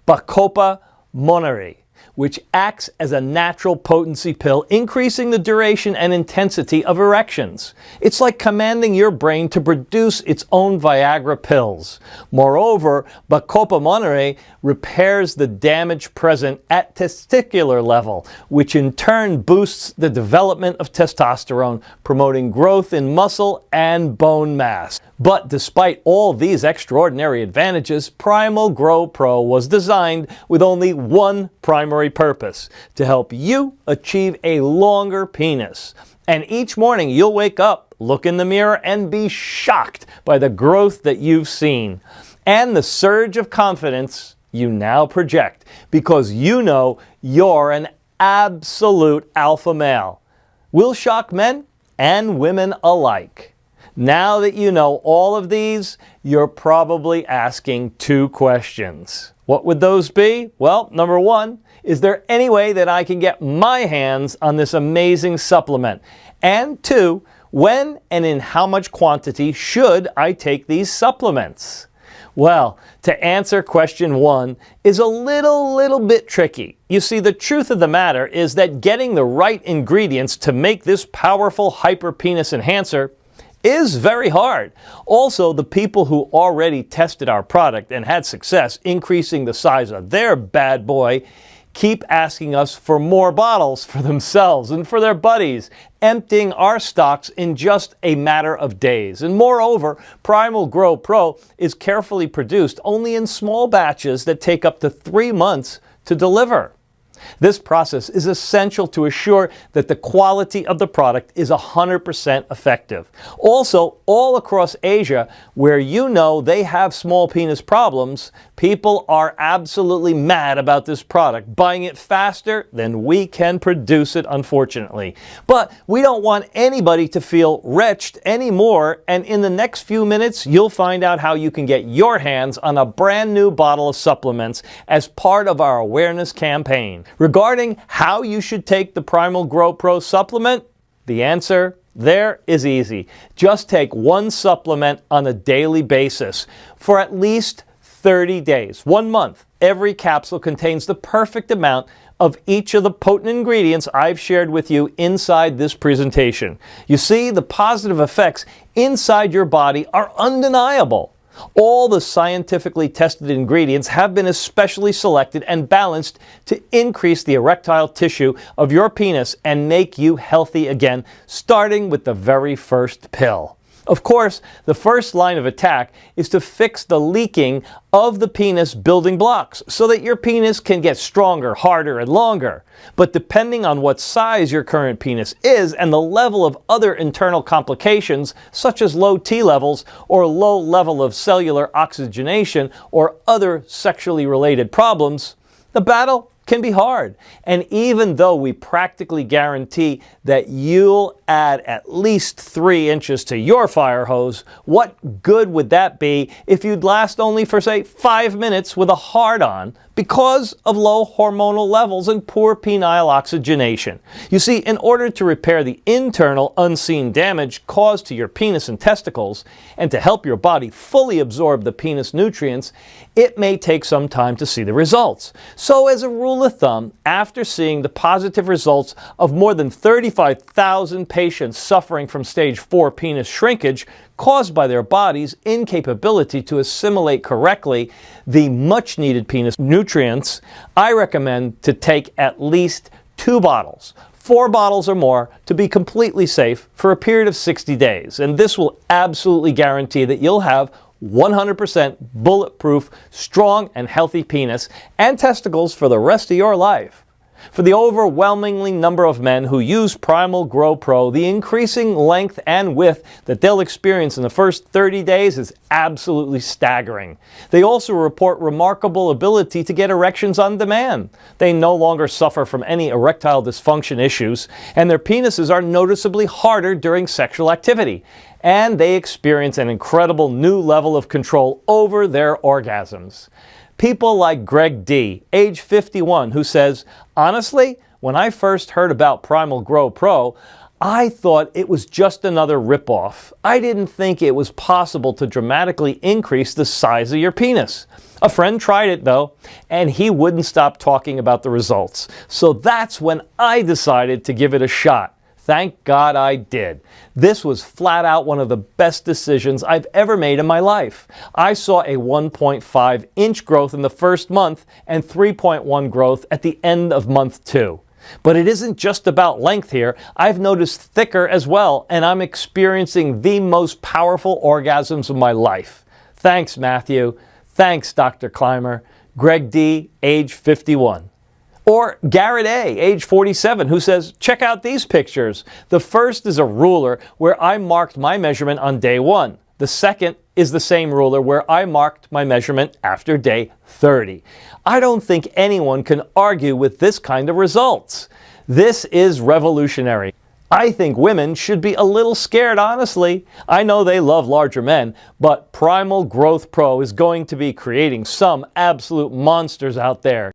Bacopa monnieri, which acts as a natural potency pill, increasing the duration and intensity of erections. It's like commanding your brain to produce its own Viagra pills. Moreover, Bacopa monnieri repairs the damage present at testicular level, which in turn boosts the development of testosterone, promoting growth in muscle and bone mass. But despite all these extraordinary advantages, Primal Grow Pro was designed with only one primary purpose: to help you achieve a longer penis. And each morning you'll wake up, look in the mirror, and be shocked by the growth that you've seen and the surge of confidence you now project, because you know you're an absolute alpha male. We'll shock men and women alike. Now that you know all of these, you're probably asking 2 questions. What would those be? Well, number 1, is there any way that I can get my hands on this amazing supplement? And 2, when and in how much quantity should I take these supplements? Well, to answer question 1 is a little bit tricky. You see, the truth of the matter is that getting the right ingredients to make this powerful hyperpenis enhancer is very hard. Also, the people who already tested our product and had success increasing the size of their bad boy keep asking us for more bottles for themselves and for their buddies, emptying our stocks in just a matter of days. And moreover, Primal Grow Pro is carefully produced only in small batches that take up to 3 months to deliver. This process is essential to assure that the quality of the product is 100% effective. Also, all across Asia, where you know they have small penis problems, people are absolutely mad about this product, buying it faster than we can produce it, unfortunately. But we don't want anybody to feel wretched anymore, and in the next few minutes, you'll find out how you can get your hands on a brand new bottle of supplements as part of our awareness campaign. Regarding how you should take the Primal Grow Pro supplement, the answer there is easy. Just take one supplement on a daily basis for at least 30 days, 1 month. Every capsule contains the perfect amount of each of the potent ingredients I've shared with you inside this presentation. You see, the positive effects inside your body are undeniable. All the scientifically tested ingredients have been especially selected and balanced to increase the erectile tissue of your penis and make you healthy again, starting with the very first pill. Of course, the first line of attack is to fix the leaking of the penis building blocks so that your penis can get stronger, harder, and longer. But depending on what size your current penis is and the level of other internal complications, such as low T levels or low level of cellular oxygenation or other sexually related problems, the battle can be hard. And even though we practically guarantee that you'll add at least 3 inches to your fire hose, what good would that be if you'd last only for, say, 5 minutes with a hard-on because of low hormonal levels and poor penile oxygenation? You see, in order to repair the internal unseen damage caused to your penis and testicles, and to help your body fully absorb the penis nutrients, it may take some time to see the results. So as a rule of thumb, after seeing the positive results of more than 35,000 patients suffering from stage 4 penis shrinkage caused by their body's incapability to assimilate correctly the much needed penis nutrients, I recommend to take at least 2 bottles. 4 bottles or more to be completely safe for a period of 60 days. And this will absolutely guarantee that you'll have 100% bulletproof, strong and healthy penis and testicles for the rest of your life. For the overwhelmingly number of men who use Primal Grow Pro, the increasing length and width that they'll experience in the first 30 days is absolutely staggering. They also report remarkable ability to get erections on demand. They no longer suffer from any erectile dysfunction issues, and their penises are noticeably harder during sexual activity. And they experience an incredible new level of control over their orgasms. People like Greg D., age 51, who says, "Honestly, when I first heard about Primal Grow Pro, I thought it was just another ripoff. I didn't think it was possible to dramatically increase the size of your penis." A friend tried it though, and he wouldn't stop talking about the results. So that's when I decided to give it a shot. Thank God I did. This was flat out one of the best decisions I've ever made in my life. I saw a 1.5 inch growth in the first month and 3.1 growth at the end of month 2. But it isn't just about length here. I've noticed thicker as well, and I'm experiencing the most powerful orgasms of my life. Thanks, Matthew. Thanks, Dr. Clymer. Greg D., age 51. Or Garrett A., age 47, who says, "Check out these pictures. The first is a ruler where I marked my measurement on day 1. The second is the same ruler where I marked my measurement after day 30. I don't think anyone can argue with this kind of results. This is revolutionary. I think women should be a little scared, honestly. I know they love larger men, but Primal Growth Pro is going to be creating some absolute monsters out there."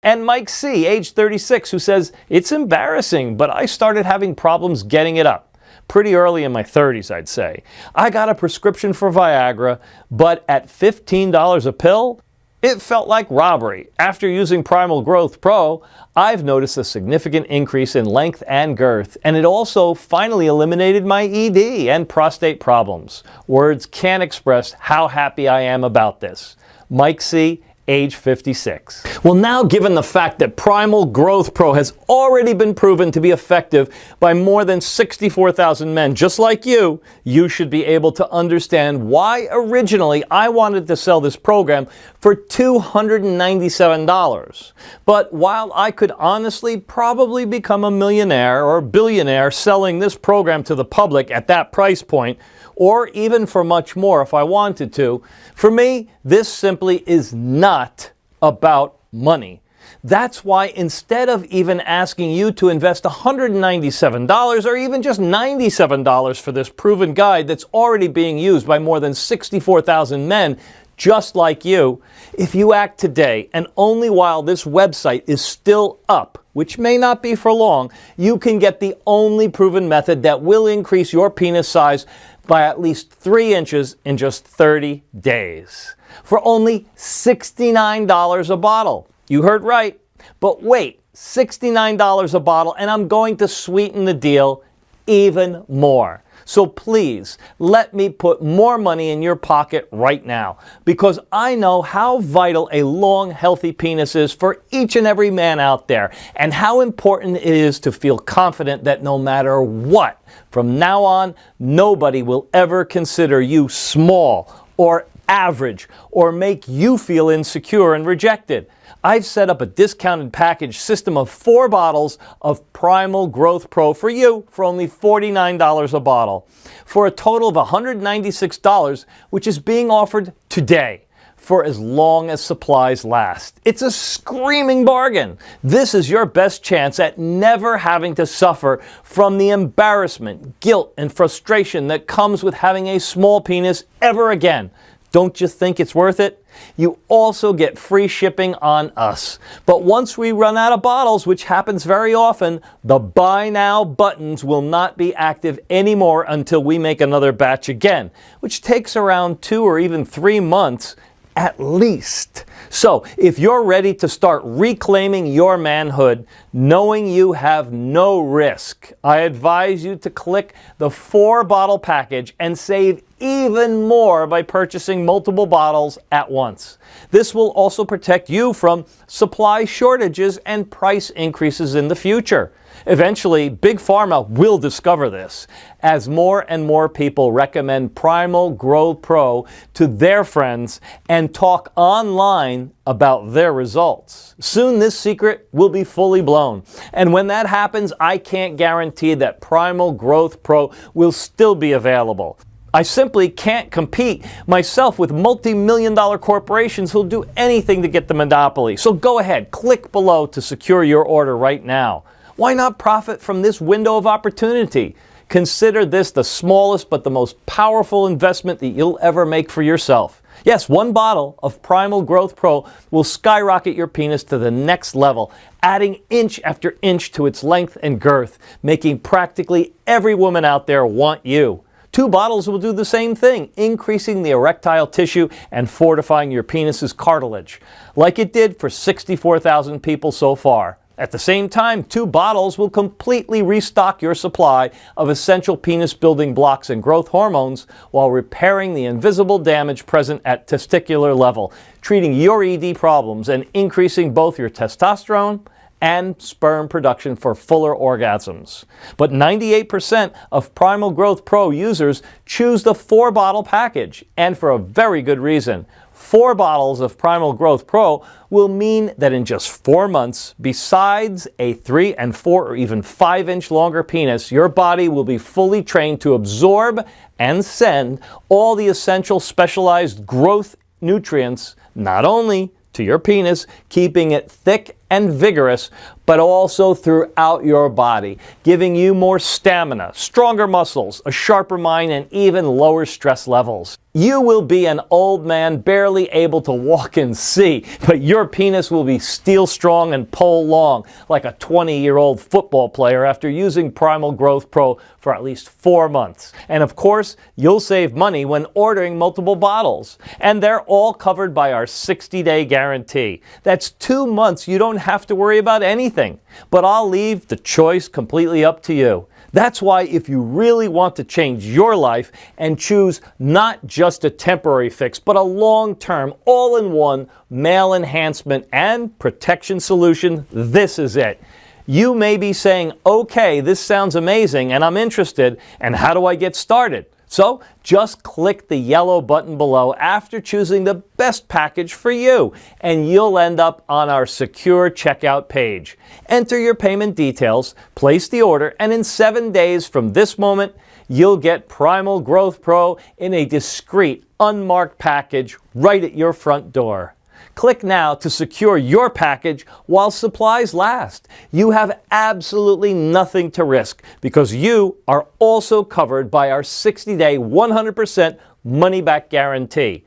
And Mike C., age 36, who says, "It's embarrassing, but I started having problems getting it up. Pretty early in my 30s, I'd say. I got a prescription for Viagra, but at $15 a pill, it felt like robbery. After using Primal Growth Pro, I've noticed a significant increase in length and girth, and it also finally eliminated my ED and prostate problems. Words can't express how happy I am about this." Mike C., age 56. Well, now, given the fact that Primal Growth Pro has already been proven to be effective by more than 64,000 men just like you, you should be able to understand why originally I wanted to sell this program for $297. But while I could honestly probably become a millionaire or billionaire selling this program to the public at that price point, or even for much more if I wanted to, for me, this simply is not about money. That's why instead of even asking you to invest $197 or even just $97 for this proven guide that's already being used by more than 64,000 men just like you, if you act today and only while this website is still up, which may not be for long, you can get the only proven method that will increase your penis size by at least 3 inches in just 30 days for only $69 a bottle. You heard right. But wait, $69 a bottle, and I'm going to sweeten the deal even more. So please, let me put more money in your pocket right now, because I know how vital a long, healthy penis is for each and every man out there, and how important it is to feel confident that no matter what, from now on, nobody will ever consider you small or average or make you feel insecure and rejected. I've set up a discounted package system of 4 bottles of Primal Growth Pro for you for only $49 a bottle, for a total of $196, which is being offered today for as long as supplies last. It's a screaming bargain. This is your best chance at never having to suffer from the embarrassment, guilt, and frustration that comes with having a small penis ever again. Don't you think it's worth it? You also get free shipping on us. But once we run out of bottles, which happens very often, the buy now buttons will not be active anymore until we make another batch again, which takes around 2 or even 3 months at least. So if you're ready to start reclaiming your manhood, knowing you have no risk, I advise you to click the 4-bottle package and save even more by purchasing multiple bottles at once. This will also protect you from supply shortages and price increases in the future. Eventually, Big Pharma will discover this, as more and more people recommend Primal Grow Pro to their friends and talk online about their results. Soon this secret will be fully blown, and when that happens, I can't guarantee that Primal Growth Pro will still be available. I simply can't compete myself with multi-million-dollar corporations who'll do anything to get the monopoly. So go ahead, click below to secure your order right now. Why not profit from this window of opportunity? Consider this the smallest but the most powerful investment that you'll ever make for yourself. Yes, 1 bottle of Primal Growth Pro will skyrocket your penis to the next level, adding inch after inch to its length and girth, making practically every woman out there want you. 2 bottles will do the same thing, increasing the erectile tissue and fortifying your penis's cartilage, like it did for 64,000 people so far. At the same time, 2 bottles will completely restock your supply of essential penis-building blocks and growth hormones while repairing the invisible damage present at testicular level, treating your ED problems and increasing both your testosterone and sperm production for fuller orgasms. But 98% of Primal Growth Pro users choose the 4-bottle package, and for a very good reason. 4 bottles of Primal Growth Pro will mean that in just 4 months, besides a 3 and 4 or even 5-inch longer penis, your body will be fully trained to absorb and send all the essential specialized growth nutrients, not only to your penis, keeping it thick and vigorous, but also throughout your body, giving you more stamina, stronger muscles, a sharper mind, and even lower stress levels. You will be an old man barely able to walk and see, but your penis will be steel strong and pole long, like a 20-year-old football player after using Primal Growth Pro for at least 4 months. And of course, you'll save money when ordering multiple bottles. And they're all covered by our 60-day guarantee. That's 2 months you don't have to worry about anything. But I'll leave the choice completely up to you. That's why if you really want to change your life and choose not just a temporary fix, but a long-term, all-in-one male enhancement and protection solution, this is it. You may be saying, okay, this sounds amazing and I'm interested, and how do I get started? So just click the yellow button below after choosing the best package for you, and you'll end up on our secure checkout page. Enter your payment details, place the order, and in 7 days from this moment, you'll get Primal Growth Pro in a discreet, unmarked package right at your front door. Click now to secure your package while supplies last. You have absolutely nothing to risk because you are also covered by our 60-day 100% money-back guarantee.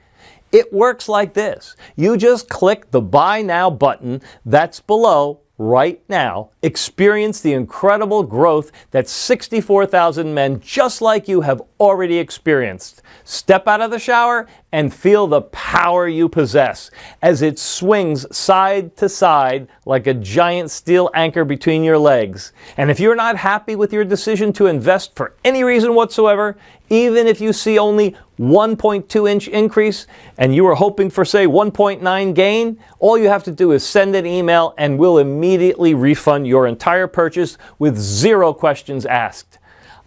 It works like this. You just click the Buy Now button that's below right now. Experience the incredible growth that 64,000 men just like you have already experienced. Step out of the shower and feel the power you possess as it swings side to side like a giant steel anchor between your legs. And if you're not happy with your decision to invest for any reason whatsoever, even if you see only 1.2-inch increase and you were hoping for, say, 1.9 gain, all you have to do is send an email and we'll immediately refund your entire purchase with 0 questions asked.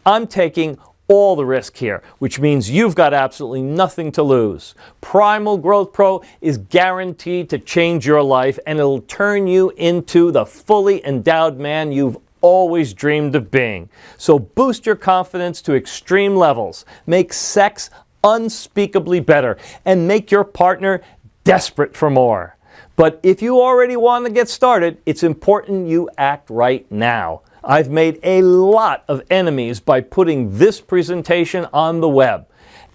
I'm taking all the risk here, which means you've got absolutely nothing to lose. Primal Growth Pro is guaranteed to change your life, and it'll turn you into the fully endowed man you've always dreamed of being. So boost your confidence to extreme levels, make sex unspeakably better, and make your partner desperate for more. But if you already want to get started, it's important you act right now. I've made a lot of enemies by putting this presentation on the web.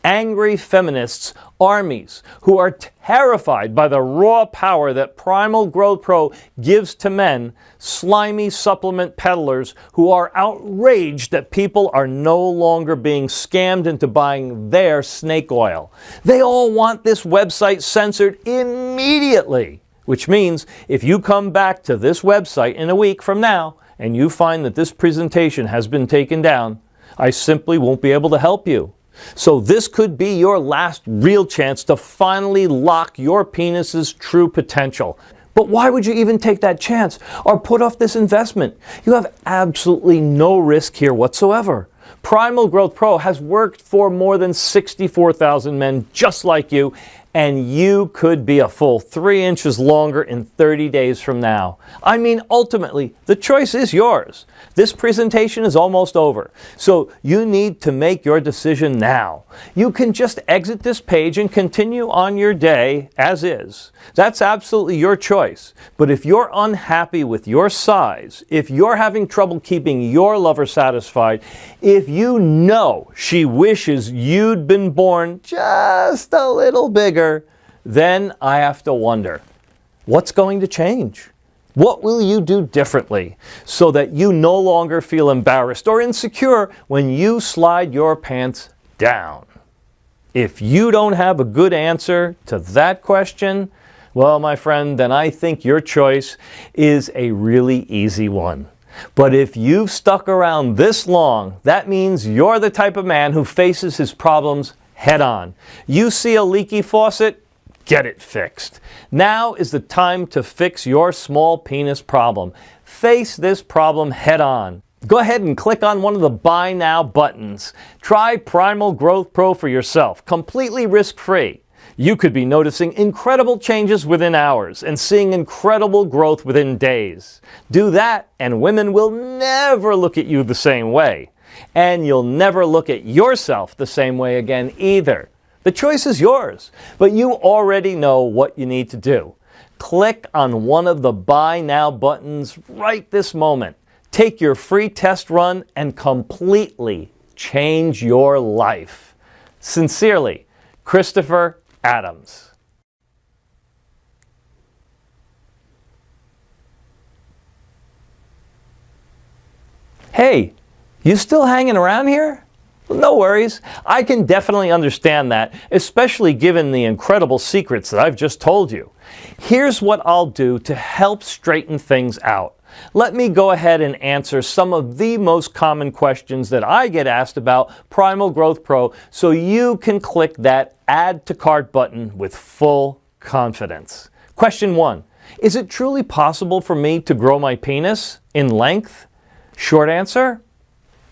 Angry feminists, armies, who are terrified by the raw power that Primal Grow Pro gives to men, slimy supplement peddlers who are outraged that people are no longer being scammed into buying their snake oil. They all want this website censored immediately, which means if you come back to this website in a week from now, and you find that this presentation has been taken down, I simply won't be able to help you. So this could be your last real chance to finally lock your penis's true potential. But why would you even take that chance or put off this investment? You have absolutely no risk here whatsoever. Primal Growth Pro has worked for more than 64,000 men just like you, and you could be a full 3 inches longer in 30 days from now. I mean, ultimately, the choice is yours. This presentation is almost over, so you need to make your decision now. You can just exit this page and continue on your day as is. That's absolutely your choice. But if you're unhappy with your size, if you're having trouble keeping your lover satisfied, if you know she wishes you'd been born just a little bigger, then I have to wonder, what's going to change? What will you do differently so that you no longer feel embarrassed or insecure when you slide your pants down? If you don't have a good answer to that question, well, my friend, then I think your choice is a really easy one. But if you've stuck around this long, that means you're the type of man who faces his problems head on. You see a leaky faucet? Get it fixed. Now is the time to fix your small penis problem. Face this problem head on. Go ahead and click on one of the Buy Now buttons. Try Primal Growth Pro for yourself, completely risk-free. You could be noticing incredible changes within hours and seeing incredible growth within days. Do that and women will never look at you the same way. And you'll never look at yourself the same way again either. The choice is yours, but you already know what you need to do. Click on one of the Buy Now buttons right this moment. Take your free test run and completely change your life. Sincerely, Christopher Adams. Hey, you still hanging around here? No worries. I can definitely understand that, especially given the incredible secrets that I've just told you. Here's what I'll do to help straighten things out. let me go ahead and answer some of the most common questions that I get asked about Primal Growth Pro so you can click that Add to Cart button with full confidence. Question 1. Is it truly possible for me to grow my penis in length? Short answer,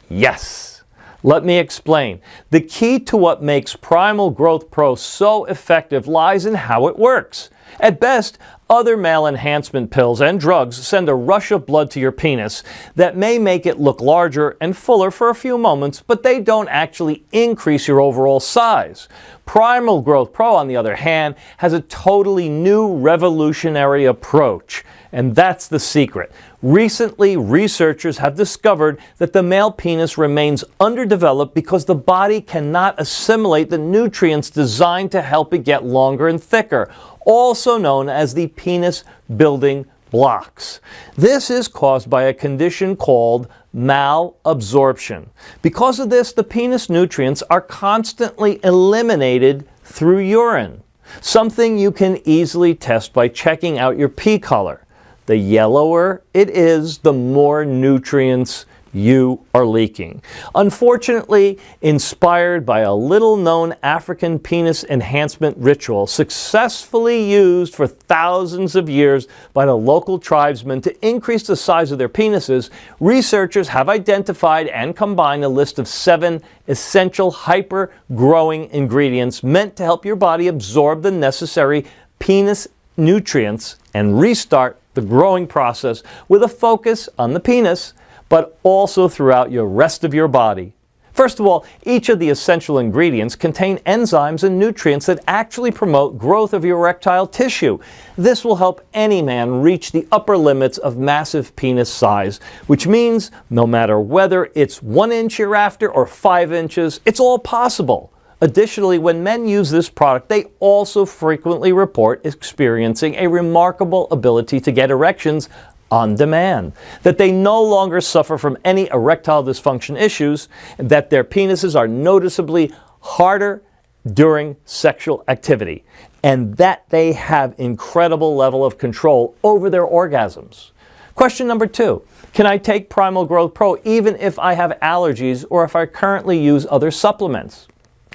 yes. Let me explain. The key to what makes Primal Growth Pro so effective lies in how it works. At best, other male enhancement pills and drugs send a rush of blood to your penis that may make it look larger and fuller for a few moments, but they don't actually increase your overall size. Primal Growth Pro, on the other hand, has a totally new revolutionary approach. And that's the secret. Recently, researchers have discovered that the male penis remains underdeveloped because the body cannot assimilate the nutrients designed to help it get longer and thicker, also known as the penis building blocks. This is caused by a condition called malabsorption. Because of this, the penis nutrients are constantly eliminated through urine, something you can easily test by checking out your pee color. The yellower it is, the more nutrients you are leaking. Unfortunately, inspired by a little-known African penis enhancement ritual successfully used for thousands of years by the local tribesmen to increase the size of their penises, researchers have identified and combined a list of 7 essential hyper-growing ingredients meant to help your body absorb the necessary penis nutrients and restart the growing process with a focus on the penis, but also throughout your rest of your body. First of all, each of the essential ingredients contain enzymes and nutrients that actually promote growth of your erectile tissue. This will help any man reach the upper limits of massive penis size, which means no matter whether it's 1 inch you're after or 5 inches, it's all possible. Additionally, when men use this product, they also frequently report experiencing a remarkable ability to get erections on demand, that they no longer suffer from any erectile dysfunction issues, and that their penises are noticeably harder during sexual activity, and that they have incredible level of control over their orgasms. Question number 2. Can I take Primal Growth Pro even if I have allergies or if I currently use other supplements?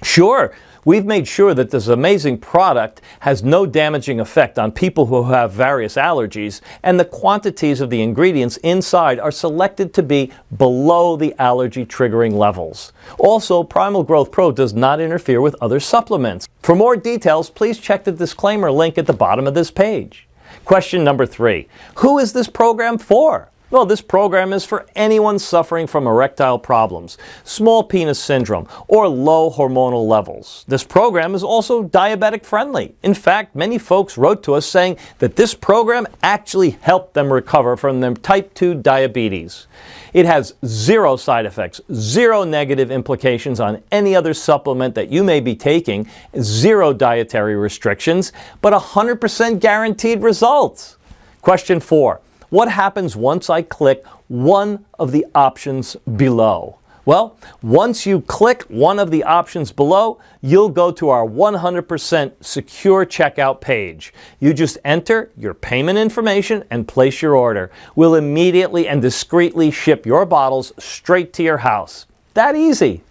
Sure, we've made sure that this amazing product has no damaging effect on people who have various allergies, and the quantities of the ingredients inside are selected to be below the allergy triggering levels. Also, Primal Growth Pro does not interfere with other supplements. For more details, please check the disclaimer link at the bottom of this page. Question number 3. Who is this program for? Well, this program is for anyone suffering from erectile problems, small penis syndrome, or low hormonal levels. This program is also diabetic friendly. In fact, many folks wrote to us saying that this program actually helped them recover from their type 2 diabetes. It has 0 side effects, 0 negative implications on any other supplement that you may be taking, 0 dietary restrictions, but 100% guaranteed results. Question 4. What happens once I click one of the options below? Well, once you click one of the options below, you'll go to our 100% secure checkout page. You just enter your payment information and place your order. We'll immediately and discreetly ship your bottles straight to your house. That easy.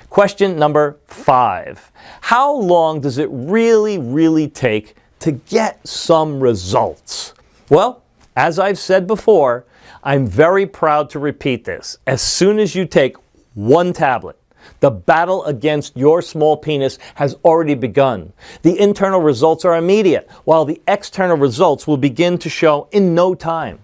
Question number 5. How long does it really take to get some results? Well, as I've said before, I'm very proud to repeat this. As soon as you take 1 tablet, the battle against your small penis has already begun. The internal results are immediate, while the external results will begin to show in no time.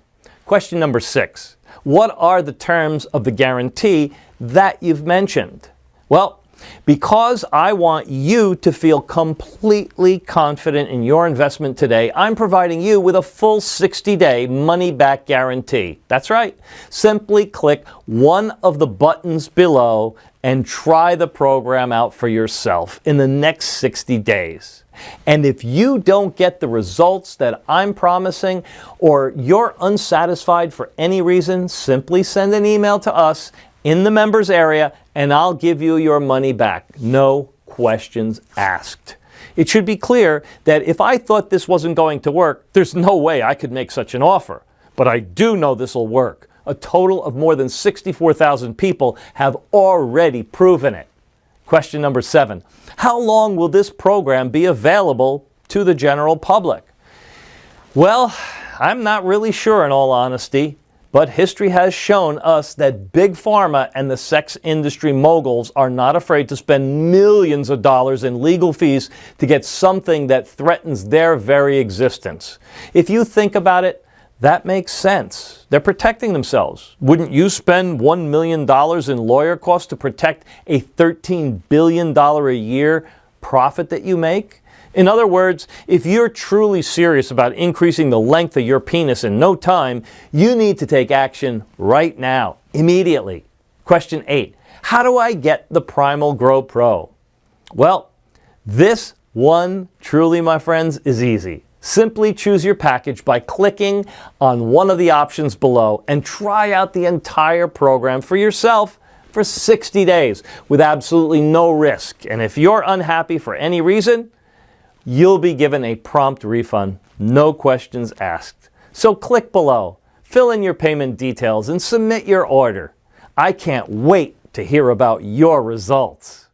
Question number 6. What are the terms of the guarantee that you've mentioned? Well, because I want you to feel completely confident in your investment today, I'm providing you with a full 60-day money-back guarantee. That's right. Simply click one of the buttons below and try the program out for yourself in the next 60 days. And if you don't get the results that I'm promising, or you're unsatisfied for any reason, simply send an email to us in the members area and I'll give you your money back. No questions asked. It should be clear that if I thought this wasn't going to work, there's no way I could make such an offer. but I do know this will work. A total of more than 64,000 people have already proven it. Question number 7. How long will this program be available to the general public? Well, I'm not really sure in all honesty, but history has shown us that big pharma and the sex industry moguls are not afraid to spend millions of dollars in legal fees to get something that threatens their very existence. If you think about it, that makes sense. They're protecting themselves. Wouldn't you spend $1 million in lawyer costs to protect a $13 billion a year profit that you make? In other words, if you're truly serious about increasing the length of your penis in no time, you need to take action right now, immediately. Question 8. How do I get the Primal Grow Pro? Well, this one, truly, my friends, is easy. Simply choose your package by clicking on one of the options below and try out the entire program for yourself for 60 days with absolutely no risk. And if you're unhappy for any reason, you'll be given a prompt refund, no questions asked. So click below, fill in your payment details, and submit your order. I can't wait to hear about your results.